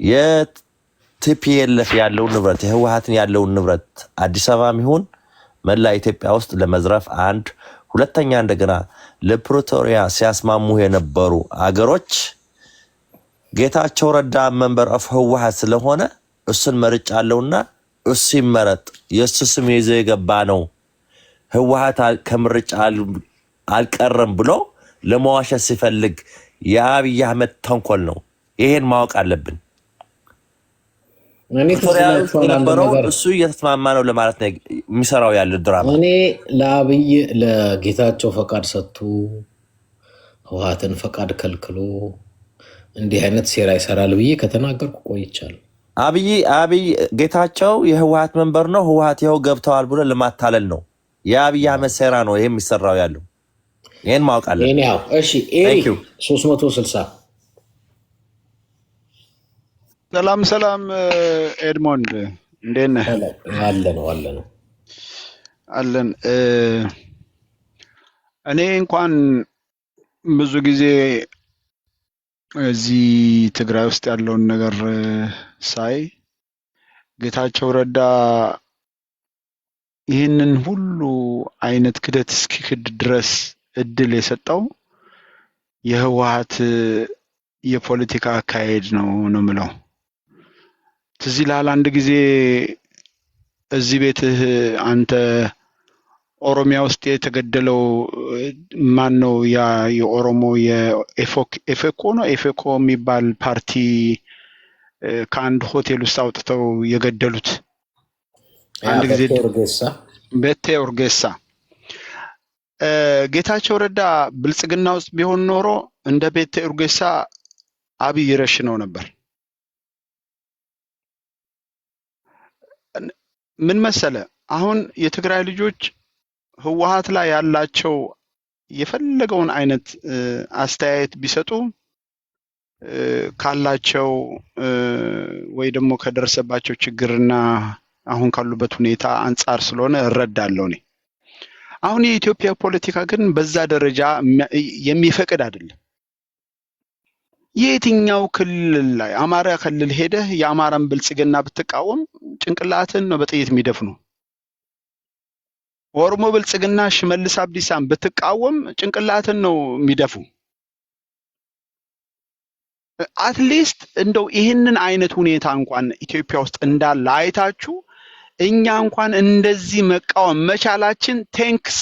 የቲፒኤልኤፍ ያለውን ንብረት የህወሓትን ያለውን ንብረት አዲስ አበባም ይሁን መላ ኢትዮጵያ ውስጥ ለመዝረፍ አንድ፣ ሁለተኛ እንደገና ለፕሪቶሪያ ሲያስማሙ የነበሩ አገሮች ጌታቸው ረዳ መንበር ኦፍ ህወሓት ስለሆነ እሱን መርጫለሁና እሱ ይመረጥ፣ የእሱ ስም ይዞ የገባ ነው፣ ህወሓት ከምርጫ አልቀረም ብሎ ለመዋሸት ሲፈልግ የአብይ አህመድ ተንኮል ነው። ይሄን ማወቅ አለብን። የነበረው እሱ እየተስማማ ነው ለማለት ነው የሚሰራው ያለ ድራማ። እኔ ለአብይ ለጌታቸው ፈቃድ ሰጥቶ ህወሓትን ፈቃድ ከልክሎ እንዲህ አይነት ሴራ ይሰራል ብዬ ከተናገርኩ ቆይቻለሁ። አብይ ጌታቸው የህወሓት መንበር ነው፣ ህወሓት ይኸው ገብተዋል ብሎ ለማታለል ነው። የአብይ አህመድ ሴራ ነው ይሄ የሚሰራው ያለው። ይሄን ማወቅ አለብን። እሺ ኤሪ 360 ሰላም ኤድሞንድ እንዴት ነህ? አለን። እኔ እንኳን ብዙ ጊዜ እዚህ ትግራይ ውስጥ ያለውን ነገር ሳይ ጌታቸው ረዳ ይህንን ሁሉ አይነት ክደት እስኪክድ ድረስ እድል የሰጠው የህወሓት የፖለቲካ አካሄድ ነው የምለው። ትዝ ይልሃል አንድ ጊዜ እዚህ ቤትህ አንተ ኦሮሚያ ውስጥ የተገደለው ማን ነው? ያ የኦሮሞ የኤፌኮ ነው ኤፌኮ የሚባል ፓርቲ ከአንድ ሆቴል ውስጥ አውጥተው የገደሉት አንድ ጊዜ ቤቴ ኡርጌሳ። ጌታቸው ረዳ ብልጽግና ውስጥ ቢሆን ኖሮ እንደ ቤቴ ኡርጌሳ አብይ ረሽነው ነበር። ምን መሰለ፣ አሁን የትግራይ ልጆች ህወሓት ላይ ያላቸው የፈለገውን አይነት አስተያየት ቢሰጡ ካላቸው ወይ ደግሞ ከደረሰባቸው ችግርና አሁን ካሉበት ሁኔታ አንጻር ስለሆነ እረዳለሁ እኔ። አሁን የኢትዮጵያ ፖለቲካ ግን በዛ ደረጃ የሚፈቅድ አይደለም። የትኛው ክልል ላይ አማራ ክልል ሄደህ የአማራን ብልጽግና ብትቃወም ጭንቅላትን ነው በጥይት የሚደፍኑ። ኦሮሞ ብልጽግና ሽመልስ አብዲሳን ብትቃወም ጭንቅላትን ነው የሚደፉ። አትሊስት እንደው ይህንን አይነት ሁኔታ እንኳን ኢትዮጵያ ውስጥ እንዳለ አይታችሁ እኛ እንኳን እንደዚህ መቃወም መቻላችን ቴንክስ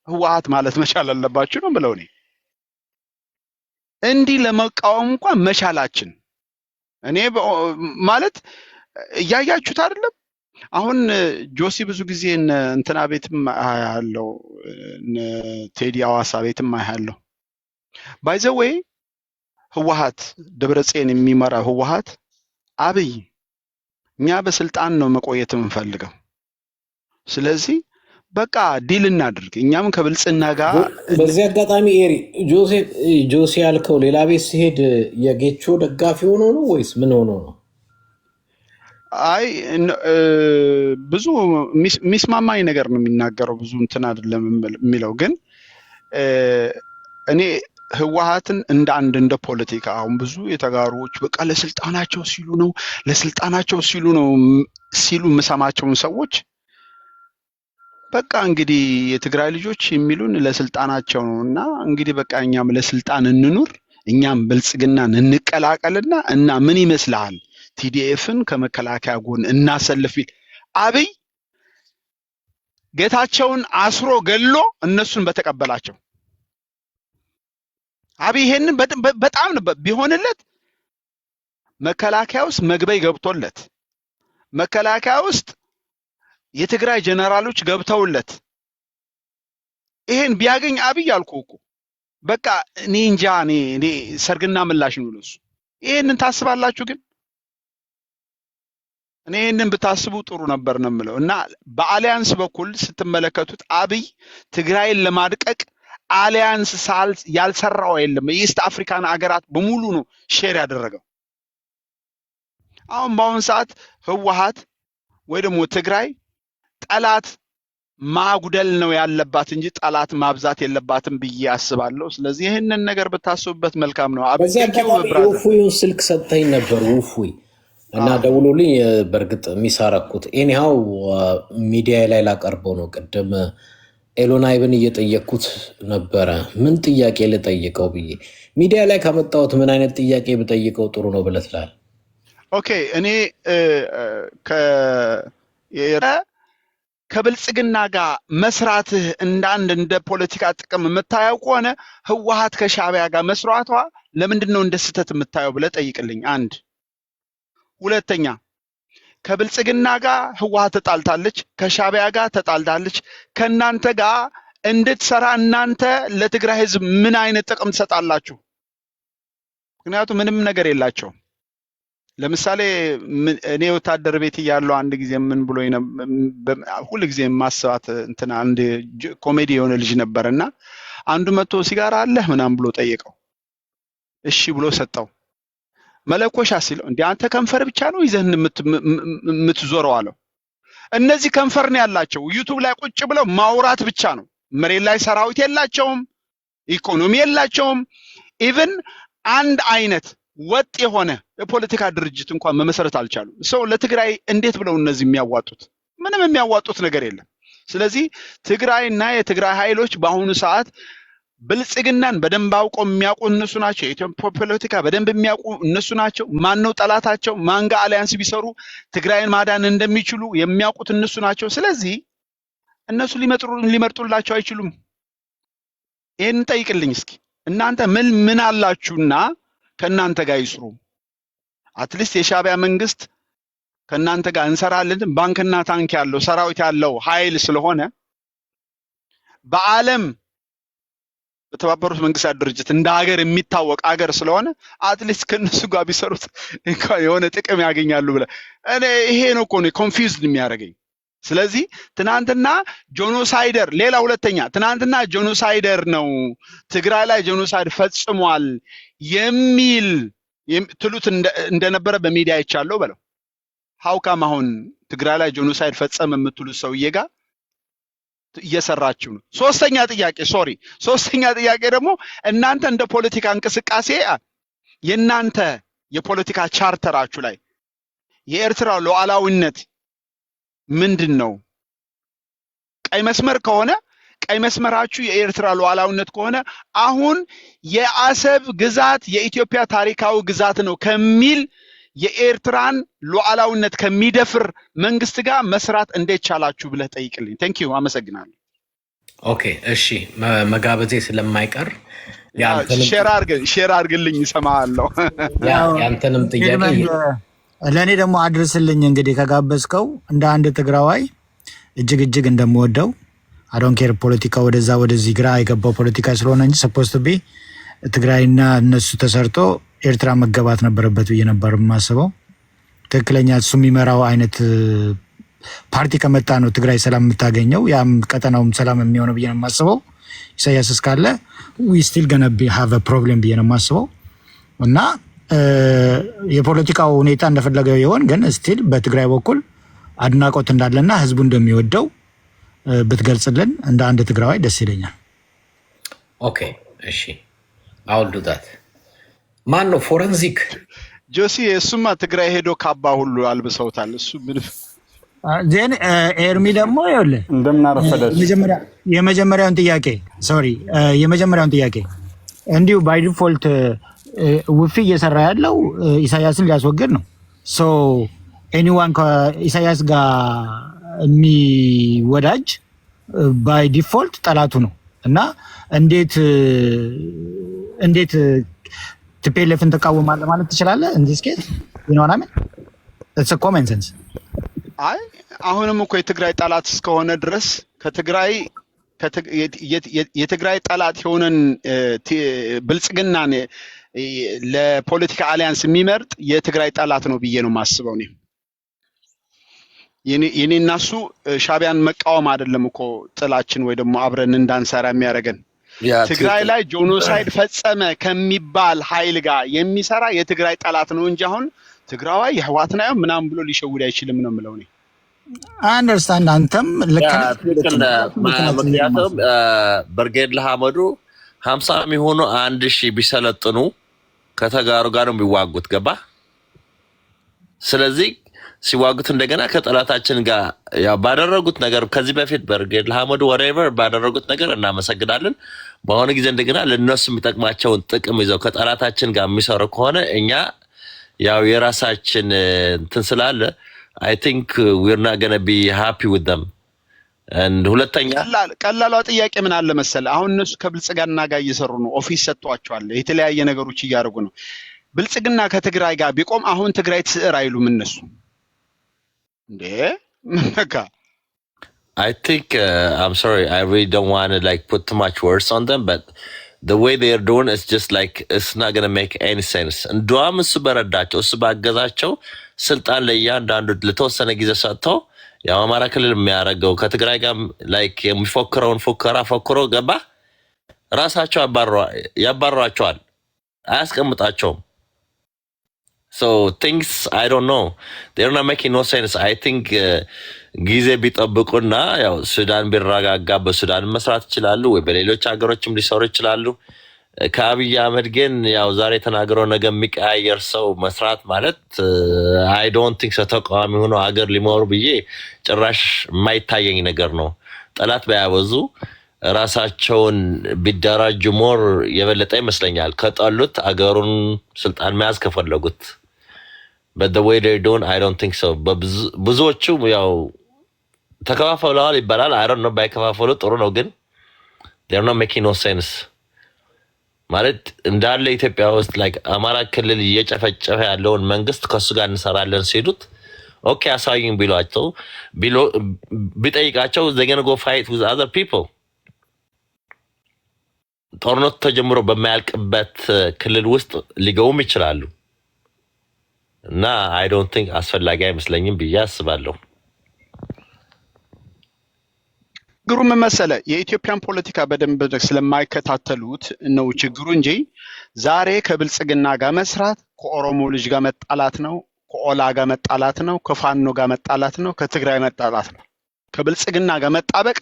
ህወሓት ማለት መቻል አለባችሁ ነው ብለው እኔ እንዲህ ለመቃወም እንኳን መቻላችን እኔ ማለት እያያችሁት አይደለም። አሁን ጆሲ ብዙ ጊዜ እንትና ቤትም አያለው ቴዲ አዋሳ ቤትም አያለው። ባይ ዘ ዌይ ህወሓት ደብረጽዮን የሚመራ ህወሓት አብይ እኛ በስልጣን ነው መቆየት የምንፈልገው፣ ስለዚህ በቃ ዲል እናድርግ እኛም ከብልጽግና ጋር። በዚህ አጋጣሚ ኤሪ ጆሲ ያልከው ሌላ ቤት ሲሄድ የጌቾ ደጋፊ ሆኖ ነው ወይስ ምን ሆኖ ነው? አይ ብዙ ሚስማማኝ ነገር ነው የሚናገረው፣ ብዙ እንትን አይደለም የሚለው። ግን እኔ ህወሓትን እንደ ፖለቲካ አሁን ብዙ የተጋሩዎች በቃ ለስልጣናቸው ሲሉ ነው ሲሉ የምሰማቸውን ሰዎች በቃ እንግዲህ የትግራይ ልጆች የሚሉን ለስልጣናቸው ነው እና እንግዲህ በቃ እኛም ለስልጣን እንኑር፣ እኛም ብልጽግናን እንቀላቀልና እና ምን ይመስልሃል ቲዲኤፍን ከመከላከያ ጎን እናሰልፍ። አብይ ጌታቸውን አስሮ ገሎ እነሱን በተቀበላቸው አብይ ይሄንን በጣም ቢሆንለት መከላከያ ውስጥ መግበይ ገብቶለት መከላከያ ውስጥ የትግራይ ጀነራሎች ገብተውለት ይሄን ቢያገኝ አብይ አልኩህ እኮ በቃ እኔ እንጃ እኔ ሰርግና ምላሽ ነው ለሱ። ይሄንን ታስባላችሁ? ግን እኔ ይህንን ብታስቡ ጥሩ ነበር ነው የምለው። እና በአሊያንስ በኩል ስትመለከቱት አብይ ትግራይን ለማድቀቅ አሊያንስ ያልሰራው የለም። የኢስት አፍሪካን አገራት በሙሉ ነው ሼር ያደረገው። አሁን በአሁን ሰዓት ህወሓት ወይ ደግሞ ትግራይ ጠላት ማጉደል ነው ያለባት እንጂ ጠላት ማብዛት የለባትም ብዬ አስባለሁ። ስለዚህ ይህንን ነገር ብታስቡበት መልካም ነው። በዚህ አጋጣሚ ውፉዩን ስልክ ሰጥተኝ ነበር ውፉይ እና ደውሎልኝ በእርግጥ የሚሳረኩት ኤኒሃው ሚዲያ ላይ ላቀርበው ነው። ቅድም ኤሎናይብን እየጠየቅኩት ነበረ ምን ጥያቄ ልጠይቀው ብዬ ሚዲያ ላይ ካመጣሁት ምን አይነት ጥያቄ ብጠይቀው ጥሩ ነው ብለህ ትላለህ? ኦኬ እኔ ከብልጽግና ጋር መስራትህ እንደ ፖለቲካ ጥቅም የምታየው ከሆነ ህወሓት ከሻዕቢያ ጋር መስራቷ ለምንድን ነው እንደ ስህተት የምታየው ብለህ ጠይቅልኝ። አንድ ሁለተኛ ከብልጽግና ጋር ህወሓት ተጣልታለች፣ ከሻዕቢያ ጋር ተጣልታለች። ከእናንተ ጋር እንድትሰራ እናንተ ለትግራይ ህዝብ ምን አይነት ጥቅም ትሰጣላችሁ? ምክንያቱም ምንም ነገር የላቸውም። ለምሳሌ እኔ ወታደር ቤት እያለሁ አንድ ጊዜ ምን ብሎ ሁሉ ጊዜ ማስባት እንትና አንድ ኮሜዲ የሆነ ልጅ ነበርና አንዱ መጥቶ ሲጋራ አለህ ምናምን ብሎ ጠየቀው። እሺ ብሎ ሰጠው። መለኮሻ ሲለው እንዴ አንተ ከንፈር ብቻ ነው ይዘህን የምትዞረው አለው። እነዚህ ከንፈር ነው ያላቸው፣ ዩቲዩብ ላይ ቁጭ ብለው ማውራት ብቻ ነው። መሬት ላይ ሰራዊት የላቸውም፣ ኢኮኖሚ የላቸውም። ኢቭን አንድ አይነት ወጥ የሆነ የፖለቲካ ድርጅት እንኳን መመሰረት አልቻሉም። ሰው ለትግራይ እንዴት ብለው እነዚህ የሚያዋጡት? ምንም የሚያዋጡት ነገር የለም። ስለዚህ ትግራይና የትግራይ ኃይሎች በአሁኑ ሰዓት ብልጽግናን በደንብ አውቀው የሚያውቁ እነሱ ናቸው። የኢትዮጵያ ፖለቲካ በደንብ የሚያውቁ እነሱ ናቸው። ማን ነው ጠላታቸው? ማን ጋር አሊያንስ ቢሰሩ ትግራይን ማዳን እንደሚችሉ የሚያውቁት እነሱ ናቸው። ስለዚህ እነሱ ሊመርጡላቸው አይችሉም። ይሄን ጠይቅልኝ እስኪ እናንተ ምን አላችሁና ከእናንተ ጋር ይስሩ? አትሊስት የሻዕቢያ መንግስት ከእናንተ ጋር እንሰራለን ባንክና ታንክ ያለው ሰራዊት ያለው ኃይል ስለሆነ በዓለም በተባበሩት መንግስታት ድርጅት እንደ ሀገር የሚታወቅ ሀገር ስለሆነ አትሊስት ከነሱ ጋር ቢሰሩት የሆነ ጥቅም ያገኛሉ ብለ እኔ ይሄ ነው እኮ ነው ኮንፊውዝድ የሚያደርገኝ። ስለዚህ ትናንትና ጆኖሳይደር ሌላ ሁለተኛ ትናንትና ጆኖሳይደር ነው ትግራይ ላይ ጆኖሳይድ ፈጽሟል የሚል ትሉት እንደነበረ በሚዲያ ይቻለው በለው። ሀውካም አሁን ትግራይ ላይ ጆኖሳይድ ፈጸመ የምትሉት ሰውዬ ጋር እየሰራችሁ ነው። ሶስተኛ ጥያቄ ደግሞ እናንተ እንደ ፖለቲካ እንቅስቃሴ የናንተ የፖለቲካ ቻርተራችሁ ላይ የኤርትራ ሉዓላዊነት ምንድን ነው? ቀይ መስመር ከሆነ ቀይ መስመራችሁ የኤርትራ ሉዓላዊነት ከሆነ አሁን የአሰብ ግዛት የኢትዮጵያ ታሪካዊ ግዛት ነው ከሚል የኤርትራን ሉዓላዊነት ከሚደፍር መንግስት ጋር መስራት እንዴት ቻላችሁ ብለህ ጠይቅልኝ። ቴንክ ዩ አመሰግናለሁ። ኦኬ እሺ፣ መጋበዜ ስለማይቀር ሼር አድርግልኝ እሰማሃለሁ። ያንተንም ጥያቄ ለእኔ ደግሞ አድርስልኝ። እንግዲህ ከጋበዝከው እንደ አንድ ትግራዋይ እጅግ እንደምወደው አዶንኬር ፖለቲካ ወደዛ ወደዚህ ግራ የገባው ፖለቲካ ስለሆነ እንጂ ሰፖስት ቢ ትግራይና እነሱ ተሰርቶ ኤርትራ መገባት ነበረበት ብዬ ነበር የማስበው። ትክክለኛ እሱ የሚመራው አይነት ፓርቲ ከመጣ ነው ትግራይ ሰላም የምታገኘው፣ ያም ቀጠናውም ሰላም የሚሆነው ብዬ ነው የማስበው። ኢሳያስ እስካለ ዊ ስቲል ገና ሃቭ አ ፕሮብሌም ብዬ ነው የማስበው። እና የፖለቲካው ሁኔታ እንደፈለገው ይሆን፣ ግን ስቲል በትግራይ በኩል አድናቆት እንዳለና ህዝቡ እንደሚወደው ብትገልጽልን እንደ አንድ ትግራዋይ ደስ ይለኛል። ኦኬ እሺ፣ አውል ዱ ዳት። ማን ነው ፎረንዚክ ጆሲ? እሱማ ትግራይ ሄዶ ካባ ሁሉ አልብሰውታል። እሱ ምን ዜን ኤርሚ ደግሞ ይኸውልህ እንደምናረፈደች የመጀመሪያውን ጥያቄ እንዲሁ ባይ ዲፎልት ውፊ እየሰራ ያለው ኢሳያስን ሊያስወግድ ነው። ሶ ኤኒዋን ከኢሳያስ ጋር የሚወዳጅ ባይ ዲፎልት ጠላቱ ነው እና እንዴት ቲፒኤልኤፍን ተቃወማለህ ማለት ትችላለህ? እንዲስ ኬዝ ይኖራምን it's a common sense። አይ አሁንም እኮ የትግራይ ጠላት እስከሆነ ድረስ የትግራይ ጠላት የሆነን ብልጽግናን ለፖለቲካ አሊያንስ የሚመርጥ የትግራይ ጠላት ነው ብዬ ነው የማስበው። እኔ የኔና እሱ ሻቢያን መቃወም አይደለም እኮ ጥላችን ወይ ደግሞ አብረን እንዳንሰራ የሚያደርገን። ትግራይ ላይ ጄኖሳይድ ፈጸመ ከሚባል ኃይል ጋር የሚሰራ የትግራይ ጠላት ነው እንጂ አሁን ትግራዋይ የህዋት ነው ምናምን ብሎ ሊሸውድ አይችልም ነው የምለው እኔ። አንደርስታንድ አንተም ምክንያቱም ብርጌድ ለሐመዱ 50 የሚሆኑ 1000 ቢሰለጥኑ ከተጋሩ ጋር ነው የሚዋጉት ገባ። ስለዚህ ሲዋጉት እንደገና ከጠላታችን ጋር ያው ባደረጉት ነገር ከዚህ በፊት ብርጌድ ለሐመዱ ወሬቨር ባደረጉት ነገር እናመሰግናለን። በአሁኑ ጊዜ እንደገና ለነሱ የሚጠቅማቸውን ጥቅም ይዘው ከጠላታችን ጋር የሚሰሩ ከሆነ እኛ ያው የራሳችን እንትን ስላለ I think we're not going to be happy with them. And ሁለተኛ ቀላሏ ጥያቄ ምን አለ መሰለህ፣ አሁን እነሱ ከብልጽግና ጋር እየሰሩ ነው፣ ኦፊስ ሰጥቷቸዋል፣ የተለያየ ነገሮች እያደረጉ ነው። ብልጽግና ከትግራይ ጋር ቢቆም አሁን ትግራይ ትስዕር አይሉም እነሱ እንዴ? ምንካ I think I'm sorry, I really don't want to like put too much words on them, but the way they are doing is just like it's not going to make any sense. እንደውም እሱ በረዳቸው እሱ ባገዛቸው ስልጣን ላይ ያንዳንዱ ለተወሰነ ጊዜ ሰጥተው ያው አማራ ክልል የሚያደርገው ከትግራይ ጋር ላይክ የሚፎክረውን ፉከራ ፎክሮ ገባ ራሳቸው ያባሯቸዋል፣ አያስቀምጣቸውም። So things I don't know, they're not making no sense. I think ጊዜ ቢጠብቁና ያው ሱዳን ቢረጋጋ በሱዳን መስራት ይችላሉ ወይ በሌሎች ሀገሮችም ሊሰሩ ይችላሉ። ከአብይ አህመድ ግን ያው ዛሬ ተናግረው ነገ የሚቀያየር ሰው መስራት ማለት I don't think so ተቃዋሚ ሆኖ ሀገር ሊመሩ ብዬ ጭራሽ የማይታየኝ ነገር ነው። ጠላት ባያበዙ ራሳቸውን ቢደራጁ ሞር የበለጠ ይመስለኛል ከጠሉት አገሩን ስልጣን መያዝ ከፈለጉት። but the way they're doing I don't think so. ብዙዎቹ ያው ተከፋፍለዋል ይባላል። I don't know ባይከፋፈሉ ጥሩ ነው፣ ግን they're not making no sense ማለት እንዳለ ኢትዮጵያ ውስጥ like አማራ ክልል እየጨፈጨፈ ያለውን መንግስት ከሱ ጋር እንሰራለን ሲሉት ኦኬ አሳዩኝ ቢሏቸው ቢጠይቃቸው they're gonna go fight with other people። ጦርነቱ ተጀምሮ በማያልቅበት ክልል ውስጥ ሊገቡም ይችላሉ እና I don't think አስፈላጊ አይመስለኝም ብዬ አስባለሁ። ግሩም መሰለ የኢትዮጵያን ፖለቲካ በደንብ ስለማይከታተሉት ነው ችግሩ እንጂ ዛሬ ከብልጽግና ጋር መስራት ከኦሮሞ ልጅ ጋር መጣላት ነው፣ ከኦላ ጋር መጣላት ነው፣ ከፋኖ ጋር መጣላት ነው፣ ከትግራይ መጣላት ነው። ከብልጽግና ጋር መጣበቅ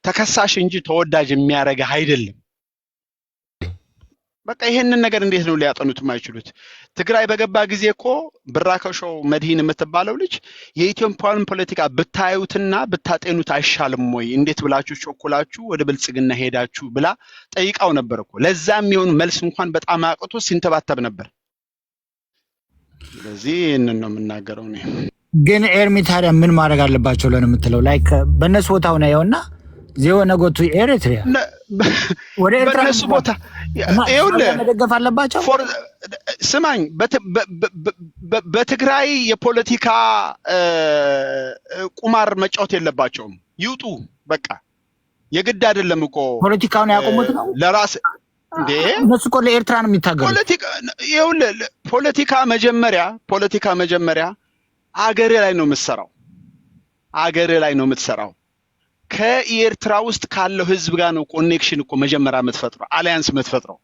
ተከሳሽ እንጂ ተወዳጅ የሚያደርግ አይደለም። በቃ ይሄንን ነገር እንዴት ነው ሊያጠኑት የማይችሉት? ትግራይ በገባ ጊዜ እኮ ብራከሾው መድህን የምትባለው ልጅ የኢትዮጵያን ፖለቲካ ብታዩትና ብታጤኑት አይሻልም ወይ? እንዴት ብላችሁ ቾኩላችሁ ወደ ብልጽግና ሄዳችሁ ብላ ጠይቃው ነበር እኮ። ለዛም የሚሆን መልስ እንኳን በጣም አቅቶ ሲንተባተብ ነበር። ስለዚህ ይሄንን ነው የምናገረው ነው። ግን ኤርሚ ታዲያ ምን ማድረግ አለባቸው ለን የምትለው ላይክ በእነሱ ቦታው ነው ያውና ዚዮ ነገቱ ኤሪትሪያ ወደ ኤርትራ በእነሱ ቦታ ይኸውልህ መደገፍ አለባቸው። ስማኝ፣ በትግራይ የፖለቲካ ቁማር መጫወት የለባቸውም። ይውጡ በቃ። የግድ አይደለም እኮ ፖለቲካውን ያቆሙት ነው ለራስ እንዴ። እነሱ እኮ ለኤርትራ ነው የሚታገሉት። ፖለቲካ ይኸውልህ ፖለቲካ መጀመሪያ አገሬ ላይ ነው የምትሰራው፣ አገሬ ላይ ነው የምትሰራው። ከኤርትራ ውስጥ ካለው ህዝብ ጋር ነው ኮኔክሽን እኮ መጀመሪያ የምትፈጥረው፣ አላያንስ የምትፈጥረው።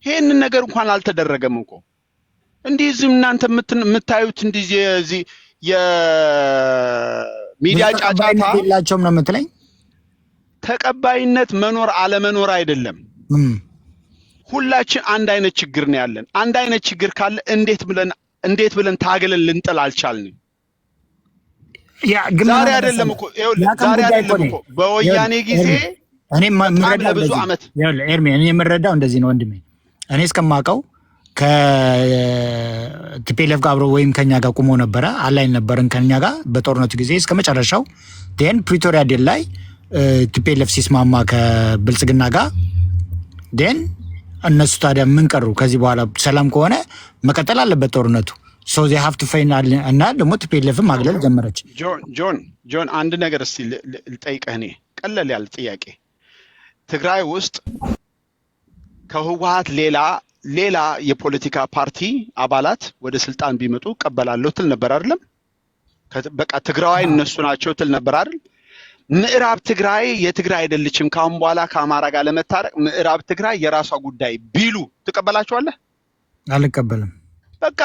ይሄንን ነገር እንኳን አልተደረገም እኮ። እንዲህ ዝም እናንተ የምታዩት እንዲህ እዚህ የሚዲያ ጫጫታ የላቸውም ነው የምትለኝ? ተቀባይነት መኖር አለመኖር አይደለም። ሁላችን አንድ አይነት ችግር ነው ያለን። አንድ አይነት ችግር ካለ እንዴት ብለን ታገለን ልንጥል አልቻልንም? ዛሬ አይደለም እኮ በወያኔ ጊዜ እኔ ለብዙ ዓመት ኤርሚ እኔ የምረዳው እንደዚህ ነው ወንድሜ። እኔ እስከማውቀው ከቲፒኤልኤፍ ጋር አብሮ ወይም ከኛ ጋር ቁሞ ነበረ፣ አላይን ነበርን ከኛ ጋር በጦርነቱ ጊዜ እስከ መጨረሻው። ዴን ፕሪቶሪያ ዴል ላይ ቲፒኤልኤፍ ሲስማማ ከብልጽግና ጋር ዴን እነሱ ታዲያ ምን ቀሩ? ከዚህ በኋላ ሰላም ከሆነ መቀጠል አለበት ጦርነቱ። ሶ ዜ ሃቭ ቱ ፋይናል እና ደግሞ ቲፒኤልኤፍ ማግለል ጀመረች። ጆን አንድ ነገር እስቲ ልጠይቅህ። እኔ ቀለል ያለ ጥያቄ፣ ትግራይ ውስጥ ከህወሓት ሌላ የፖለቲካ ፓርቲ አባላት ወደ ስልጣን ቢመጡ ቀበላለሁ ትል ነበር አይደለም? በቃ ትግራዋይ እነሱ ናቸው ትል ነበር አይደል? ምዕራብ ትግራይ የትግራይ አይደለችም ካሁን በኋላ ከአማራ ጋር ለመታረቅ ምዕራብ ትግራይ የራሷ ጉዳይ ቢሉ ትቀበላቸዋለህ? አልቀበልም። በቃ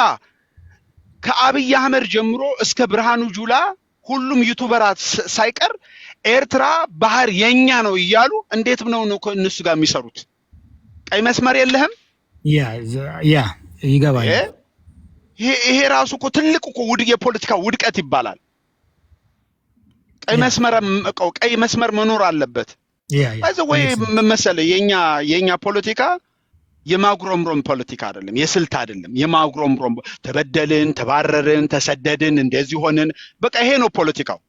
ከአብይ አህመድ ጀምሮ እስከ ብርሃኑ ጁላ ሁሉም ዩቲዩበራት ሳይቀር ኤርትራ ባህር የኛ ነው እያሉ እንዴት ነው እነሱ ጋር የሚሰሩት? ቀይ መስመር የለህም? ያ ይገባል። ይሄ ራሱ እኮ ትልቅ እኮ የፖለቲካ ውድቀት ይባላል። ቀይ መስመር መኖር አለበት። ወይ መሰለህ የኛ ፖለቲካ የማጉረምሮም ፖለቲካ አይደለም፣ የስልት አይደለም። የማጉረምሮም ተበደልን፣ ተባረርን፣ ተሰደድን፣ እንደዚህ ሆንን፣ በቃ ይሄ ነው ፖለቲካው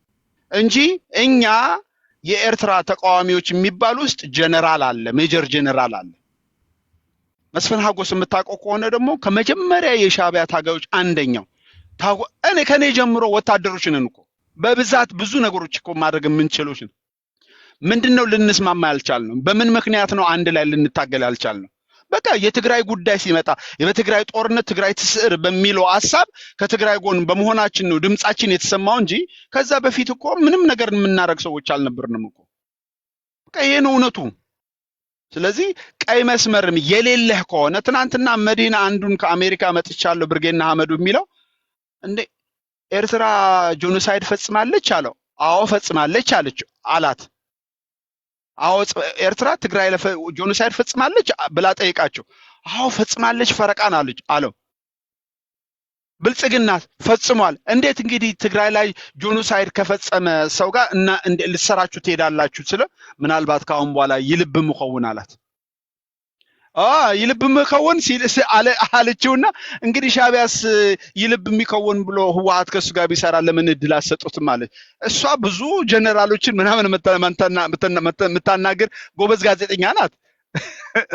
እንጂ እኛ የኤርትራ ተቃዋሚዎች የሚባል ውስጥ ጀነራል አለ፣ ሜጀር ጀነራል አለ። መስፍን ሀጎስ የምታውቀው ከሆነ ደግሞ ከመጀመሪያ የሻዕቢያ ታጋዮች አንደኛው ከኔ ጀምሮ ወታደሮች ነን እኮ በብዛት ብዙ ነገሮች እኮ ማድረግ የምንችለው ነው። ምንድነው ልንስማማ ያልቻልነው? በምን ምክንያት ነው አንድ ላይ ልንታገል ያልቻልነው? በቃ የትግራይ ጉዳይ ሲመጣ የትግራይ ጦርነት ትግራይ ትስዕር በሚለው ሐሳብ ከትግራይ ጎን በመሆናችን ነው ድምጻችን የተሰማው እንጂ ከዛ በፊት እኮ ምንም ነገር የምናረግ ሰዎች አልነበርንም እኮ። በቃ ይሄ ነው እውነቱ። ስለዚህ ቀይ መስመርም የሌለህ ከሆነ ትናንትና መዲና አንዱን ከአሜሪካ መጥቻለሁ ብርጌና አህመዱ የሚለው እንዴ ኤርትራ ጄኖሳይድ ፈጽማለች አለው። አዎ ፈጽማለች አላት። አዎ ኤርትራ ትግራይ ጄኖሳይድ ፈጽማለች ብላ ጠይቃቸው። አዎ ፈጽማለች ፈረቃን አለው። ብልጽግና ፈጽሟል። እንዴት እንግዲህ ትግራይ ላይ ጄኖሳይድ ከፈጸመ ሰው ጋር እና ልትሰራችሁ ትሄዳላችሁ ስለ ምናልባት ካሁን በኋላ ይልብ ምከውን አላት። ይልብ ምከውን አለችውና እንግዲህ ሻዕቢያስ ይልብ የሚከውን ብሎ ህወሓት ከሱ ጋር ቢሰራ ለምን እድል አሰጡትም አለች። እሷ ብዙ ጀነራሎችን ምናምን የምታናግር ጎበዝ ጋዜጠኛ ናት።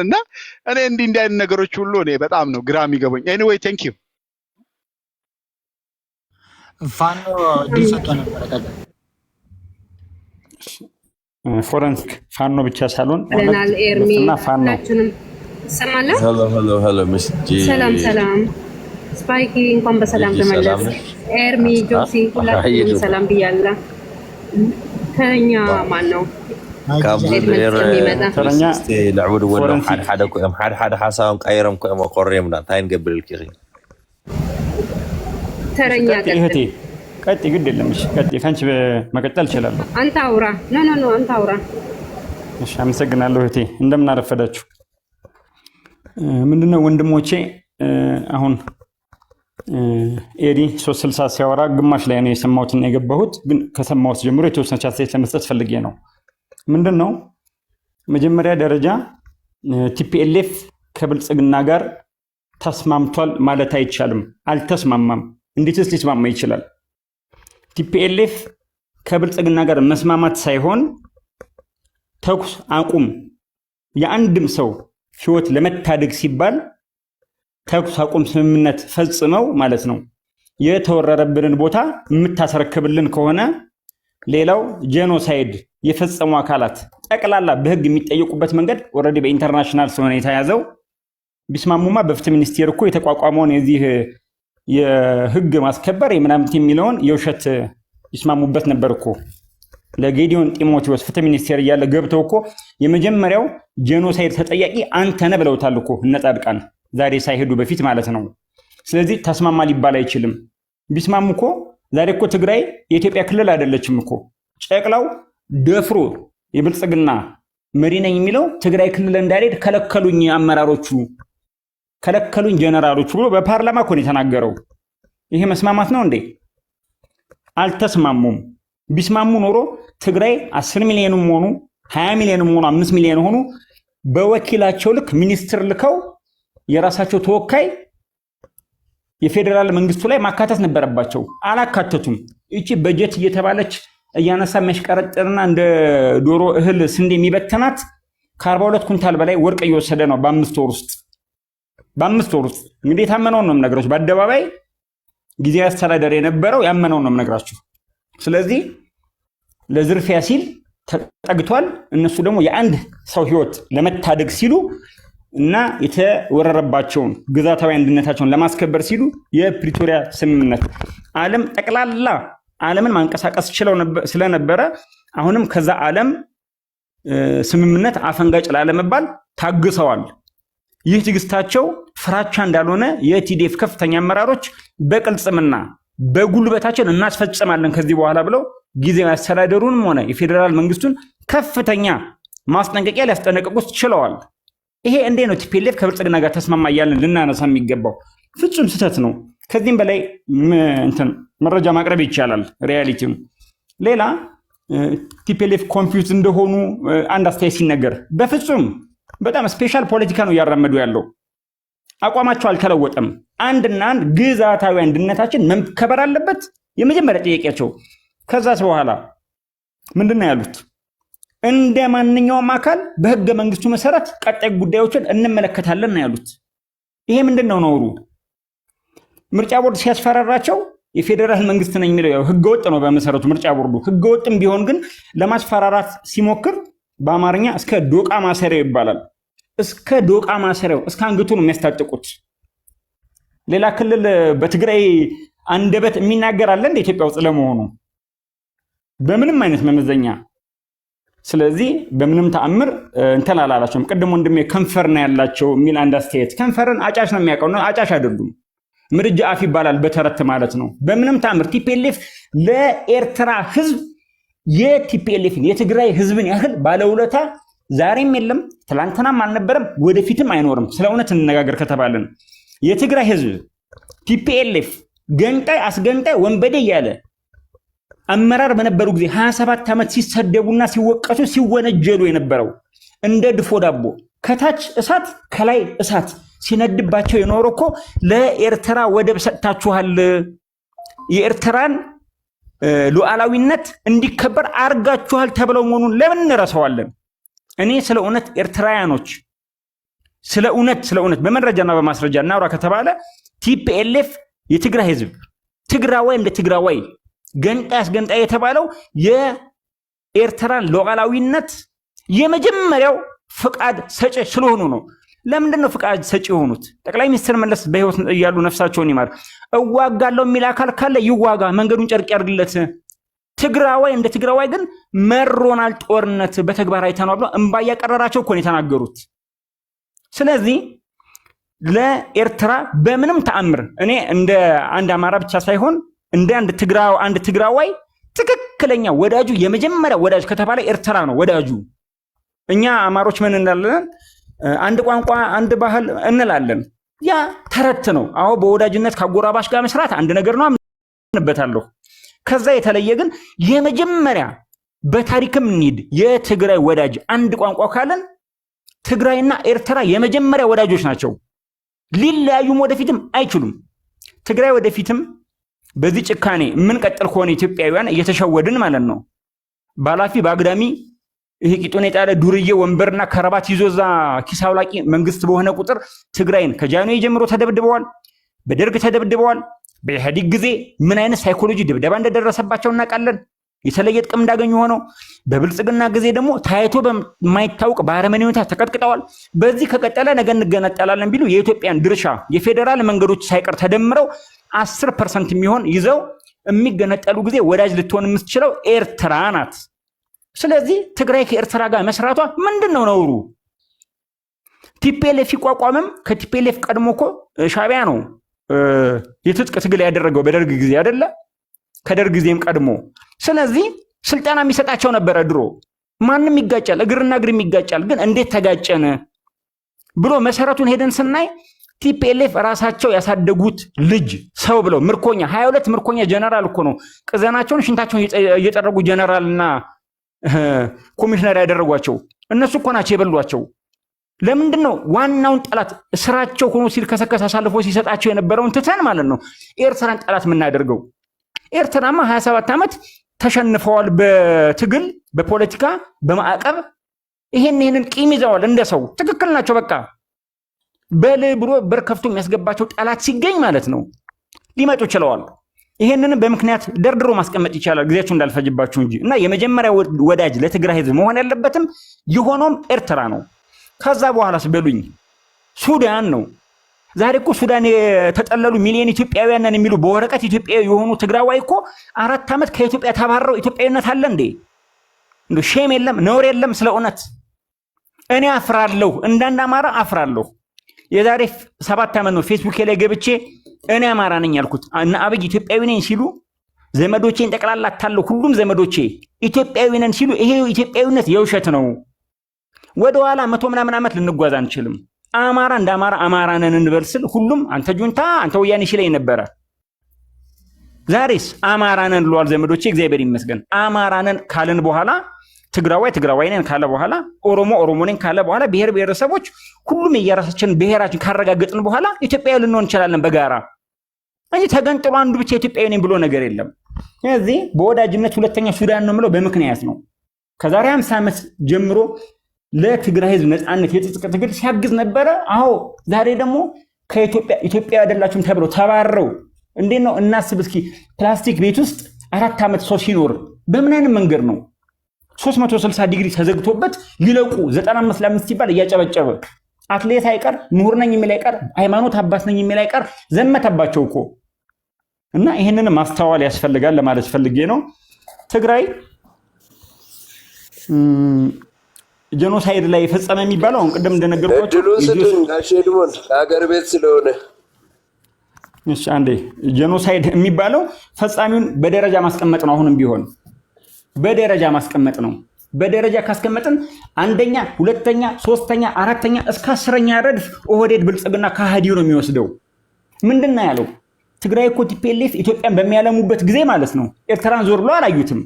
እና እኔ እንዲህ አይነት ነገሮች ሁሉ እኔ በጣም ነው ግራ የሚገቡኝ። ኤኒዌይ ቴንክ ዩ። ፋኖ ዲሰቶ ነበር ፎረንሲክ ፋኖ ብቻ ሳይሆን ለናል ኤርሚ እና ፋኖ ሰማለ። ሄሎ ምስጂ ሰላም ስፓይኪ እንኳን በሰላም ተመለስ። ኤርሚ ጆሲ ሁላችሁም ሰላም ብያለሁ። ከኛ ማን ነው ተረኛ ልዕቡድ ወሎም ሓደ ኮይም ሓደ ሓሳቦም ቀይሮም ኮይም ቆርዮም እንታይ ንገብርልኪ ተረኛ ቀጥ ግድ የለም። እሺ ቀጥ ካንቺ መቀጠል እችላለሁ። አንተ አውራ። ኖ አንተ አውራ። እሺ አመሰግናለሁ እህቴ። እንደምን አረፈዳችሁ። ምንድነው ወንድሞቼ አሁን ኤዲ 360 ሲያወራ ግማሽ ላይ ነው የሰማሁትና የገባሁት፣ ግን ከሰማሁት ጀምሮ የተወሰነች አስተያየት ለመስጠት ፈልጌ ነው። ምንድነው መጀመሪያ ደረጃ ቲፒኤልኤፍ ከብልጽግና ጋር ተስማምቷል ማለት አይቻልም። አልተስማማም። እንዴትስ ሊስማማ ይችላል? ቲፒኤልኤፍ ከብልጽግና ጋር መስማማት ሳይሆን ተኩስ አቁም የአንድም ሰው ህይወት ለመታደግ ሲባል ተኩስ አቁም ስምምነት ፈጽመው ማለት ነው የተወረረብንን ቦታ የምታስረክብልን ከሆነ ሌላው ጄኖሳይድ የፈጸሙ አካላት ጠቅላላ በህግ የሚጠየቁበት መንገድ ኦልሬዲ በኢንተርናሽናል ስለሆነ የተያዘው ቢስማሙማ በፍትህ ሚኒስቴር እኮ የተቋቋመውን የዚህ የህግ ማስከበር የምናምት የሚለውን የውሸት ይስማሙበት ነበር እኮ። ለጌዲዮን ጢሞቴዎስ ፍትህ ሚኒስቴር እያለ ገብተው እኮ የመጀመሪያው ጄኖሳይድ ተጠያቂ አንተ ነህ ብለውታል እኮ እነ ጻድቃን ዛሬ ሳይሄዱ በፊት ማለት ነው። ስለዚህ ተስማማ ሊባል አይችልም። ቢስማሙ እኮ ዛሬ እኮ ትግራይ የኢትዮጵያ ክልል አይደለችም እኮ። ጨቅላው ደፍሮ የብልጽግና መሪ ነኝ የሚለው ትግራይ ክልል እንዳልሄድ ከለከሉኝ አመራሮቹ፣ ከለከሉኝ ጀነራሎቹ ብሎ በፓርላማ እኮ ነው የተናገረው። ይሄ መስማማት ነው እንዴ? አልተስማሙም። ቢስማሙ ኖሮ ትግራይ 10 ሚሊዮንም ሆኑ 20 ሚሊዮንም ሆኑ 5 ሚሊዮን ሆኑ በወኪላቸው ልክ ሚኒስትር ልከው የራሳቸው ተወካይ የፌደራል መንግስቱ ላይ ማካተት ነበረባቸው። አላካተቱም። እቺ በጀት እየተባለች እያነሳ መሽቀረጥርና እንደ ዶሮ እህል ስንዴ የሚበተናት ከ42 ኩንታል በላይ ወርቅ እየወሰደ ነው በ5 ወር ውስጥ። በ5 ወር ውስጥ እንግዲህ የታመነውን ነው የምነግራችሁ። በአደባባይ ጊዜያዊ አስተዳደር የነበረው ያመነውን ነው የምነግራችሁ። ስለዚህ ለዝርፊያ ሲል ተጠግቷል። እነሱ ደግሞ የአንድ ሰው ህይወት ለመታደግ ሲሉ እና የተወረረባቸውን ግዛታዊ አንድነታቸውን ለማስከበር ሲሉ የፕሪቶሪያ ስምምነት ዓለም ጠቅላላ ዓለምን ማንቀሳቀስ ስለነበረ አሁንም ከዛ ዓለም ስምምነት አፈንጋጭ ላለመባል ታግሰዋል። ይህ ትግስታቸው ፍራቻ እንዳልሆነ የቲዲኤፍ ከፍተኛ አመራሮች በቅልጽምና በጉልበታችን እናስፈጽማለን ከዚህ በኋላ ብለው ጊዜያዊ አስተዳደሩንም ሆነ የፌዴራል መንግስቱን ከፍተኛ ማስጠንቀቂያ ሊያስጠነቅቁት ችለዋል። ይሄ እንዴ ነው ቲፒኤልኤፍ ከብልጽግና ጋር ተስማማ እያልን ልናነሳ የሚገባው? ፍጹም ስህተት ነው። ከዚህም በላይ መረጃ ማቅረብ ይቻላል ሪያሊቲው። ሌላ ቲፒኤልኤፍ ኮንፊውዝ እንደሆኑ አንድ አስተያየት ሲነገር በፍጹም በጣም ስፔሻል ፖለቲካ ነው እያራመዱ ያለው። አቋማቸው አልተለወጠም። አንድና አንድ ግዛታዊ አንድነታችን መከበር አለበት የመጀመሪያ ጥያቄያቸው። ከዛስ በኋላ ምንድነው ያሉት? እንደ ማንኛውም አካል በህገ መንግስቱ መሰረት ቀጣይ ጉዳዮችን እንመለከታለን ነው ያሉት። ይሄ ምንድነው ነውሩ? ምርጫ ቦርድ ሲያስፈራራቸው የፌዴራል መንግስት ነኝ የሚለው ህገወጥ ነው በመሰረቱ ምርጫ ቦርዱ። ህገወጥም ቢሆን ግን ለማስፈራራት ሲሞክር በአማርኛ እስከ ዶቃ ማሰሪያው ይባላል። እስከ ዶቃ ማሰሪያው እስከ አንገቱ ነው የሚያስታጥቁት። ሌላ ክልል በትግራይ አንደበት የሚናገር አለ እንደ ኢትዮጵያ ውስጥ ለመሆኑ? በምንም አይነት መመዘኛ። ስለዚህ በምንም ተአምር እንትን አላላቸውም። ቅድም ወንድሜ ከንፈር ነው ያላቸው የሚል አንድ አስተያየት፣ ከንፈርን አጫሽ ነው የሚያውቀው ነው። አጫሽ አይደሉም። ምርጃ አፍ ይባላል በተረት ማለት ነው። በምንም ተአምር ቲፒኤልኤፍ ለኤርትራ ህዝብ የቲፒኤልኤፍን የትግራይ ህዝብን ያህል ባለውለታ ዛሬም የለም፣ ትላንትናም አልነበረም፣ ወደፊትም አይኖርም። ስለ እውነት እንነጋገር ከተባለን የትግራይ ህዝብ ቲፒኤልኤፍ ገንጣይ አስገንጣይ ወንበዴ እያለ አመራር በነበሩ ጊዜ 27 ዓመት ሲሰደቡና ሲወቀሱ ሲወነጀሉ የነበረው እንደ ድፎ ዳቦ ከታች እሳት ከላይ እሳት ሲነድባቸው የኖረው እኮ ለኤርትራ ወደብ ሰጥታችኋል፣ የኤርትራን ሉዓላዊነት እንዲከበር አርጋችኋል ተብለው መሆኑን ለምን እንረሳዋለን? እኔ ስለ እውነት ኤርትራውያኖች ስለ እውነት በመረጃና በማስረጃ እናውራ ከተባለ ቲፒኤልኤፍ የትግራይ ህዝብ ትግራዋይ እንደ ትግራዋይ ገንጣይ አስገንጣይ የተባለው የኤርትራን ሉዓላዊነት የመጀመሪያው ፍቃድ ሰጪ ስለሆኑ ነው። ለምንድን ነው ፍቃድ ሰጪ የሆኑት? ጠቅላይ ሚኒስትር መለስ በህይወት እያሉ ነፍሳቸውን ይማር እዋጋለሁ የሚል አካል ካለ ይዋጋ፣ መንገዱን ጨርቅ ያድርግለት። ትግራዋይ እንደ ትግራዋይ ግን መሮናል፣ ጦርነት በተግባር አይተናል ብለው እንባ ያቀረራቸው እኮ ነው የተናገሩት። ስለዚህ ለኤርትራ በምንም ተአምር እኔ እንደ አንድ አማራ ብቻ ሳይሆን እንደ አንድ ትግራዋይ ትክክለኛ ወዳጁ የመጀመሪያ ወዳጅ ከተባለ ኤርትራ ነው ወዳጁ። እኛ አማሮች ምን እንላለን? አንድ ቋንቋ አንድ ባህል እንላለን። ያ ተረት ነው። አዎ በወዳጅነት ከጎራባሽ ጋር መስራት አንድ ነገር ነው፣ አምንበታለሁ። ከዛ የተለየ ግን የመጀመሪያ በታሪክም እንሂድ የትግራይ ወዳጅ አንድ ቋንቋ ካለን ትግራይና ኤርትራ የመጀመሪያ ወዳጆች ናቸው። ሊለያዩም ወደፊትም አይችሉም። ትግራይ ወደፊትም በዚህ ጭካኔ የምንቀጥል ከሆነ ኢትዮጵያውያን እየተሸወድን ማለት ነው። ባላፊ በአግዳሚ ይሄ ቂጡን የጣለ ዱርዬ ወንበርና ከረባት ይዞ እዛ ኪስ አውላቂ መንግስት በሆነ ቁጥር ትግራይን ከጃንሆይ ጀምሮ ተደብድበዋል፣ በደርግ ተደብድበዋል። በኢህአዴግ ጊዜ ምን አይነት ሳይኮሎጂ ድብደባ እንደደረሰባቸው እናውቃለን። የተለየ ጥቅም እንዳገኙ ሆነው በብልጽግና ጊዜ ደግሞ ታይቶ በማይታወቅ በአረመኔ ሁኔታ ተቀጥቅጠዋል። በዚህ ከቀጠለ ነገ እንገነጠላለን ቢሉ የኢትዮጵያን ድርሻ የፌዴራል መንገዶች ሳይቀር ተደምረው 10% የሚሆን ይዘው የሚገነጠሉ ጊዜ ወዳጅ ልትሆን የምትችለው ኤርትራ ናት። ስለዚህ ትግራይ ከኤርትራ ጋር መስራቷ ምንድነው ነውሩ? ቲፒኤልኤፍ ሲቋቋምም ከቲፒኤልኤፍ ቀድሞ እኮ ሻዕቢያ ነው የትጥቅ ትግል ያደረገው በደርግ ጊዜ አይደለ? ከደርግ ጊዜም ቀድሞ። ስለዚህ ስልጠና የሚሰጣቸው ነበረ ድሮ። ማንም ይጋጫል፣ እግርና እግር ይጋጫል። ግን እንዴት ተጋጨን ብሎ መሰረቱን ሄደን ስናይ ቲፒኤልኤፍ ራሳቸው ያሳደጉት ልጅ ሰው ብለው ምርኮኛ 22 ምርኮኛ ጀነራል እኮ ነው ቅዘናቸውን ሽንታቸውን እየጠረጉ ጀነራልና ኮሚሽነር ያደረጓቸው እነሱ እኮ ናቸው የበሏቸው። ለምንድን ነው ዋናውን ጠላት ስራቸው ሆኖ ሲልከሰከስ አሳልፎ ሲሰጣቸው የነበረውን ትተን ማለት ነው ኤርትራን ጠላት የምናደርገው? ኤርትራማ 27 ዓመት ተሸንፈዋል፣ በትግል በፖለቲካ በማዕቀብ ይሄንን ቂም ይዘዋል። እንደ ሰው ትክክል ናቸው። በቃ በል ብሎ በር ከፍቶ የሚያስገባቸው ጠላት ሲገኝ ማለት ነው ሊመጡ ይችላል። ይሄንን በምክንያት ደርድሮ ማስቀመጥ ይቻላል፣ ጊዜያችሁ እንዳልፈጅባችሁ እንጂ። እና የመጀመሪያ ወዳጅ ለትግራይ ህዝብ መሆን ያለበትም የሆነውም ኤርትራ ነው። ከዛ በኋላስ በሉኝ ሱዳን ነው። ዛሬ እኮ ሱዳን የተጠለሉ ሚሊዮን ኢትዮጵያውያን ነን የሚሉ በወረቀት ኢትዮጵያዊ የሆኑ ትግራዋይ እኮ 4 ዓመት ከኢትዮጵያ ተባረው ኢትዮጵያዊነት አለ እንዴ? እንዶ ሼም የለም ነውር የለም? ስለ እውነት እኔ አፍራለሁ፣ እንዳንድ አማራ አፍራለሁ። የዛሬ 7 ዓመት ነው ፌስቡክ ላይ ገብቼ እኔ አማራ ነኝ ያልኩት። እና አብይ ኢትዮጵያዊ ነኝ ሲሉ ዘመዶቼን ጠቅላላ አታለው ሁሉም ዘመዶቼ ኢትዮጵያዊ ነን ሲሉ ይሄ ኢትዮጵያዊነት የውሸት ነው። ወደ ኋላ 100 ምናምን ዓመት ልንጓዝ አንችልም። አማራ እንደ አማራ አማራ ነን እንበል ስል ሁሉም አንተ ጁንታ አንተ ወያኔ ሲለኝ ነበረ። ዛሬስ አማራ ነን ብለዋል ዘመዶቼ፣ እግዚአብሔር ይመስገን። አማራ ነን ካልን በኋላ ትግራዋይ ነን ካለ በኋላ ኦሮሞ ነን ካለ በኋላ ብሔር ብሔረሰቦች ሁሉም የራሳችን ብሔራችን ካረጋገጥን በኋላ ኢትዮጵያዊ ልንሆን እንችላለን በጋራ እንጂ ተገንጥሎ አንዱ ብቻ ኢትዮጵያዊ ነኝ ብሎ ነገር የለም። ስለዚህ በወዳጅነት ሁለተኛ ሱዳን ነው የምለው በምክንያት ነው። ከዛሬ 50 ዓመት ጀምሮ ለትግራይ ህዝብ ነፃነት የትጥቅ ትግል ሲያግዝ ነበረ። አዎ ዛሬ ደግሞ ከኢትዮጵያ አይደላችሁም ተብለው ተባረው እንዴት ነው እናስብ እስኪ። ፕላስቲክ ቤት ውስጥ 4 ዓመት ሰው ሲኖር በምን አይነት መንገድ ነው 360 ዲግሪ ተዘግቶበት ሊለቁ 95 ለ5 ሲባል እያጨበጨበ አትሌት አይቀር ምሁር ነኝ የሚል አይቀር ሃይማኖት አባት ነኝ የሚል አይቀር ዘመተባቸው እኮ። እና ይሄንን ማስተዋል ያስፈልጋል ለማለት ፈልጌ ነው። ትግራይ ጄኖሳይድ ላይ ፈጸመ የሚባለው አሁን ቅድም እንደነገርኳችሁ ሼድሞን ሀገር ቤት ስለሆነ እሺ፣ አንዴ ጄኖሳይድ የሚባለው ፈጻሚውን በደረጃ ማስቀመጥ ነው። አሁንም ቢሆን በደረጃ ማስቀመጥ ነው። በደረጃ ካስቀመጥን አንደኛ፣ ሁለተኛ፣ ሶስተኛ፣ አራተኛ እስከ 10ኛ ረድፍ ኦህዴድ ብልጽግና ከሃዲው ነው የሚወስደው። ምንድነው ያለው? ትግራይ እኮ ቲፒኤልኤፍ ኢትዮጵያን በሚያለሙበት ጊዜ ማለት ነው ኤርትራን ዞር ብሎ አላዩትም።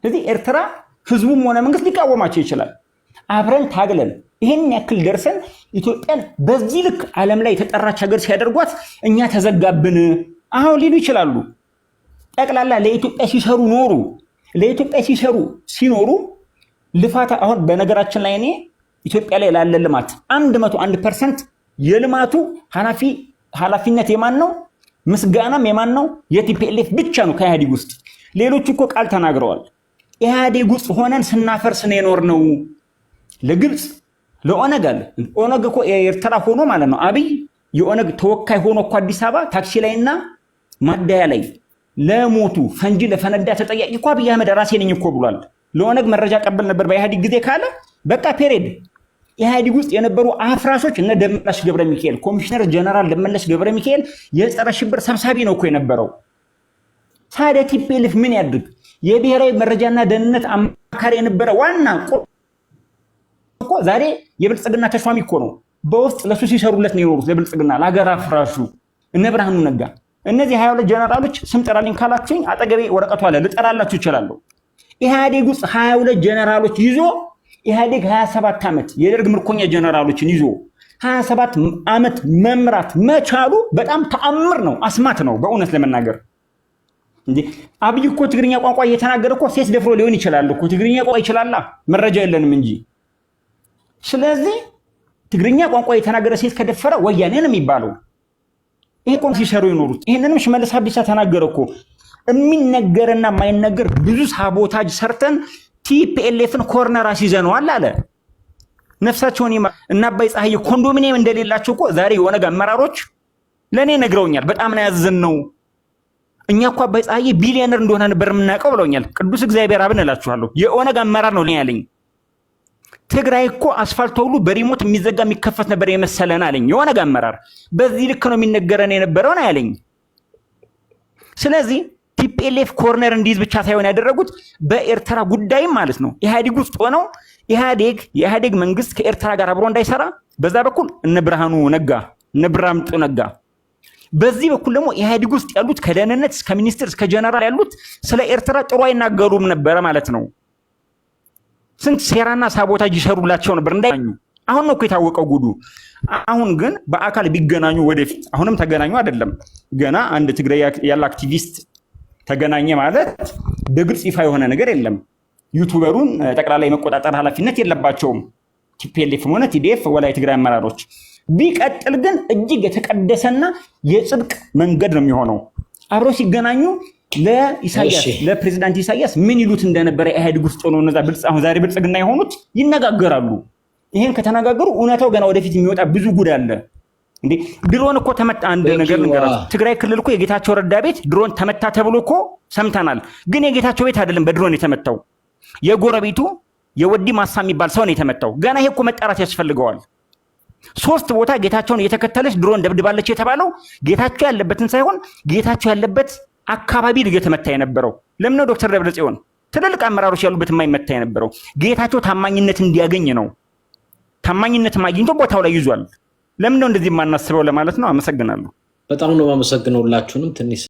ስለዚህ ኤርትራ ህዝቡም ሆነ መንግስት ሊቃወማቸው ይችላል። አብረን ታግለን ይሄን ያክል ደርሰን ኢትዮጵያን በዚህ ልክ ዓለም ላይ የተጠራች ሀገር ሲያደርጓት እኛ ተዘጋብን አሁን ሊሉ ይችላሉ። ጠቅላላ ለኢትዮጵያ ሲሰሩ ኖሩ። ለኢትዮጵያ ሲኖሩ ልፋት አሁን በነገራችን ላይ እኔ ኢትዮጵያ ላይ ላለ ልማት 101% የልማቱ ኃላፊነት የማን ነው? ምስጋናም የማን ነው? የቲፒኤልኤፍ ብቻ ነው ከኢህአዴግ ውስጥ። ሌሎቹ እኮ ቃል ተናግረዋል። ኢህአዴግ ውስጥ ሆነን ስናፈርስ ነው የኖር ነው። ለግብጽ ለኦነግ አለ። ኦነግ እኮ ኤርትራ ሆኖ ማለት ነው አብይ የኦነግ ተወካይ ሆኖ እኮ አዲስ አበባ ታክሲ ላይና ማዳያ ላይ ለሞቱ ፈንጂ ለፈነዳ ተጠያቂ እኮ አብይ አህመድ ራሴ ነኝ እኮ ብሏል። ለኦነግ መረጃ ቀበል ነበር በኢህአዴግ ጊዜ ካለ በቃ ፔሬድ። ኢህአዴግ ውስጥ የነበሩ አፍራሶች እነ ደመላሽ ገብረ ሚካኤል ኮሚሽነር ጀነራል ደመላሽ ገብረ ሚካኤል የጸረ ሽብር ሰብሳቢ ነው እኮ የነበረው። ታዲያ ቲፒኤልኤፍ ምን ያድርግ? የብሔራዊ መረጃና ደህንነት አማካሪ የነበረ ዋና እኮ ዛሬ የብልጽግና ተሿሚ እኮ ነው። በውስጥ ለሱ ሲሰሩለት ነው የኖሩት ለብልጽግና ለሀገር አፍራሹ እነ ብርሃኑ ነጋ። እነዚህ 22 ጀነራሎች ስም ጠራልኝ ካላችሁኝ አጠገቤ ወረቀቱ አለ ልጠራላችሁ እችላለሁ። ኢህአዴግ ውስጥ 22 ጀነራሎች ይዞ ኢህአዴግ 27 ዓመት የደርግ ምርኮኛ ጀነራሎችን ይዞ 27 ዓመት መምራት መቻሉ በጣም ተአምር ነው፣ አስማት ነው በእውነት ለመናገር። እንዴ አብይ እኮ ትግርኛ ቋንቋ እየተናገረ እኮ ሴት ደፍሮ ሊሆን ይችላል እኮ ትግርኛ ቋንቋ ይችላል፣ መረጃ የለንም እንጂ። ስለዚህ ትግርኛ ቋንቋ እየተናገረ ሴት ከደፈረ ወያኔ ነው የሚባለው። ይሄ እኮ ሲሰሩ ይኖሩት። ይሄንንም ሽመልስ አብዲሳ ተናገረ እኮ። የሚነገርና የማይነገር ብዙ ሳቦታጅ ሰርተን ቲፒኤልኤፍን ኮርነር አስይዘነዋል አለ። ነፍሳቸውን እና አባይ ፀሐይ ኮንዶሚኒየም እንደሌላቸው እኮ ዛሬ የኦነግ አመራሮች ለኔ ነግረውኛል። በጣም ነው ያዘዝነው። እኛ እኮ አባይ ፀሐይ ቢሊዮነር እንደሆነ ነበር የምናውቀው ብለውኛል። ቅዱስ እግዚአብሔር አብን እላችኋለሁ የኦነግ አመራር ነው ያለኝ። ትግራይ እኮ አስፋልት ሁሉ በሪሞት የሚዘጋ የሚከፈት ነበር የመሰለን አለኝ የኦነግ አመራር። በዚህ ልክ ነው የሚነገረን የነበረው ነው ያለኝ። ስለዚህ ቲፒኤልኤፍ ኮርነር እንዲይዝ ብቻ ሳይሆን ያደረጉት በኤርትራ ጉዳይም ማለት ነው ኢህአዴግ ውስጥ ሆነው የኢህአዴግ መንግስት ከኤርትራ ጋር አብሮ እንዳይሰራ በዛ በኩል እነ ብርሃኑ ነጋ እነ ብራምጡ ነጋ፣ በዚህ በኩል ደግሞ ኢህአዴግ ውስጥ ያሉት ከደህንነት እስከ ሚኒስትር እስከ ጀነራል ያሉት ስለ ኤርትራ ጥሩ አይናገሩም ነበር ማለት ነው። ስንት ሴራና ሳቦታጅ ይሰሩላቸው ነበር እንዳይገናኙ። አሁን ነው እኮ የታወቀው ጉዱ። አሁን ግን በአካል ቢገናኙ ወደፊት አሁንም ተገናኙ አይደለም ገና አንድ ትግራይ ያለ አክቲቪስት ተገናኘ ማለት በግልጽ ይፋ የሆነ ነገር የለም። ዩቲዩበሩን ጠቅላላ የመቆጣጠር ኃላፊነት የለባቸውም ቲፒኤልኤፍ ሆነ ቲዲኤፍ ወላ የትግራይ አመራሮች። ቢቀጥል ግን እጅግ የተቀደሰና የጽድቅ መንገድ ነው የሚሆነው። አብሮ ሲገናኙ ለኢሳያስ ለፕሬዝዳንት ኢሳያስ ምን ይሉት እንደነበረ ኢህአዴግ ውስጥ ነው እነዛ አሁን ዛሬ ብልጽግና የሆኑት ይነጋገራሉ። ይሄን ከተነጋገሩ እውነታው ገና ወደፊት የሚወጣ ብዙ ጉድ አለ። እንዴ ድሮን እኮ ተመታ። አንድ ነገር ልንገራችሁ፣ ትግራይ ክልል እኮ የጌታቸው ረዳ ቤት ድሮን ተመታ ተብሎ እኮ ሰምተናል። ግን የጌታቸው ቤት አይደለም በድሮን የተመታው፣ የጎረቤቱ የወዲ ማሳ የሚባል ሰው ነው የተመታው። ገና ይሄ እኮ መጣራት ያስፈልገዋል። 3 ቦታ ጌታቸውን እየተከተለች ድሮን ደብድባለች የተባለው ጌታቸው ያለበትን ሳይሆን ጌታቸው ያለበት አካባቢ እየተመታ የነበረው። ለምን ነው ዶክተር ደብረጽዮን ትልልቅ አመራሮች ያሉበት የማይመታ የነበረው? ጌታቸው ታማኝነት እንዲያገኝ ነው። ታማኝነት ማግኝቶ ቦታው ላይ ይዟል። ለምን ነው እንደዚህ የማናስበው ለማለት ነው። አመሰግናለሁ። በጣም ነው የማመሰግነው ሁላችሁንም። ትንሽ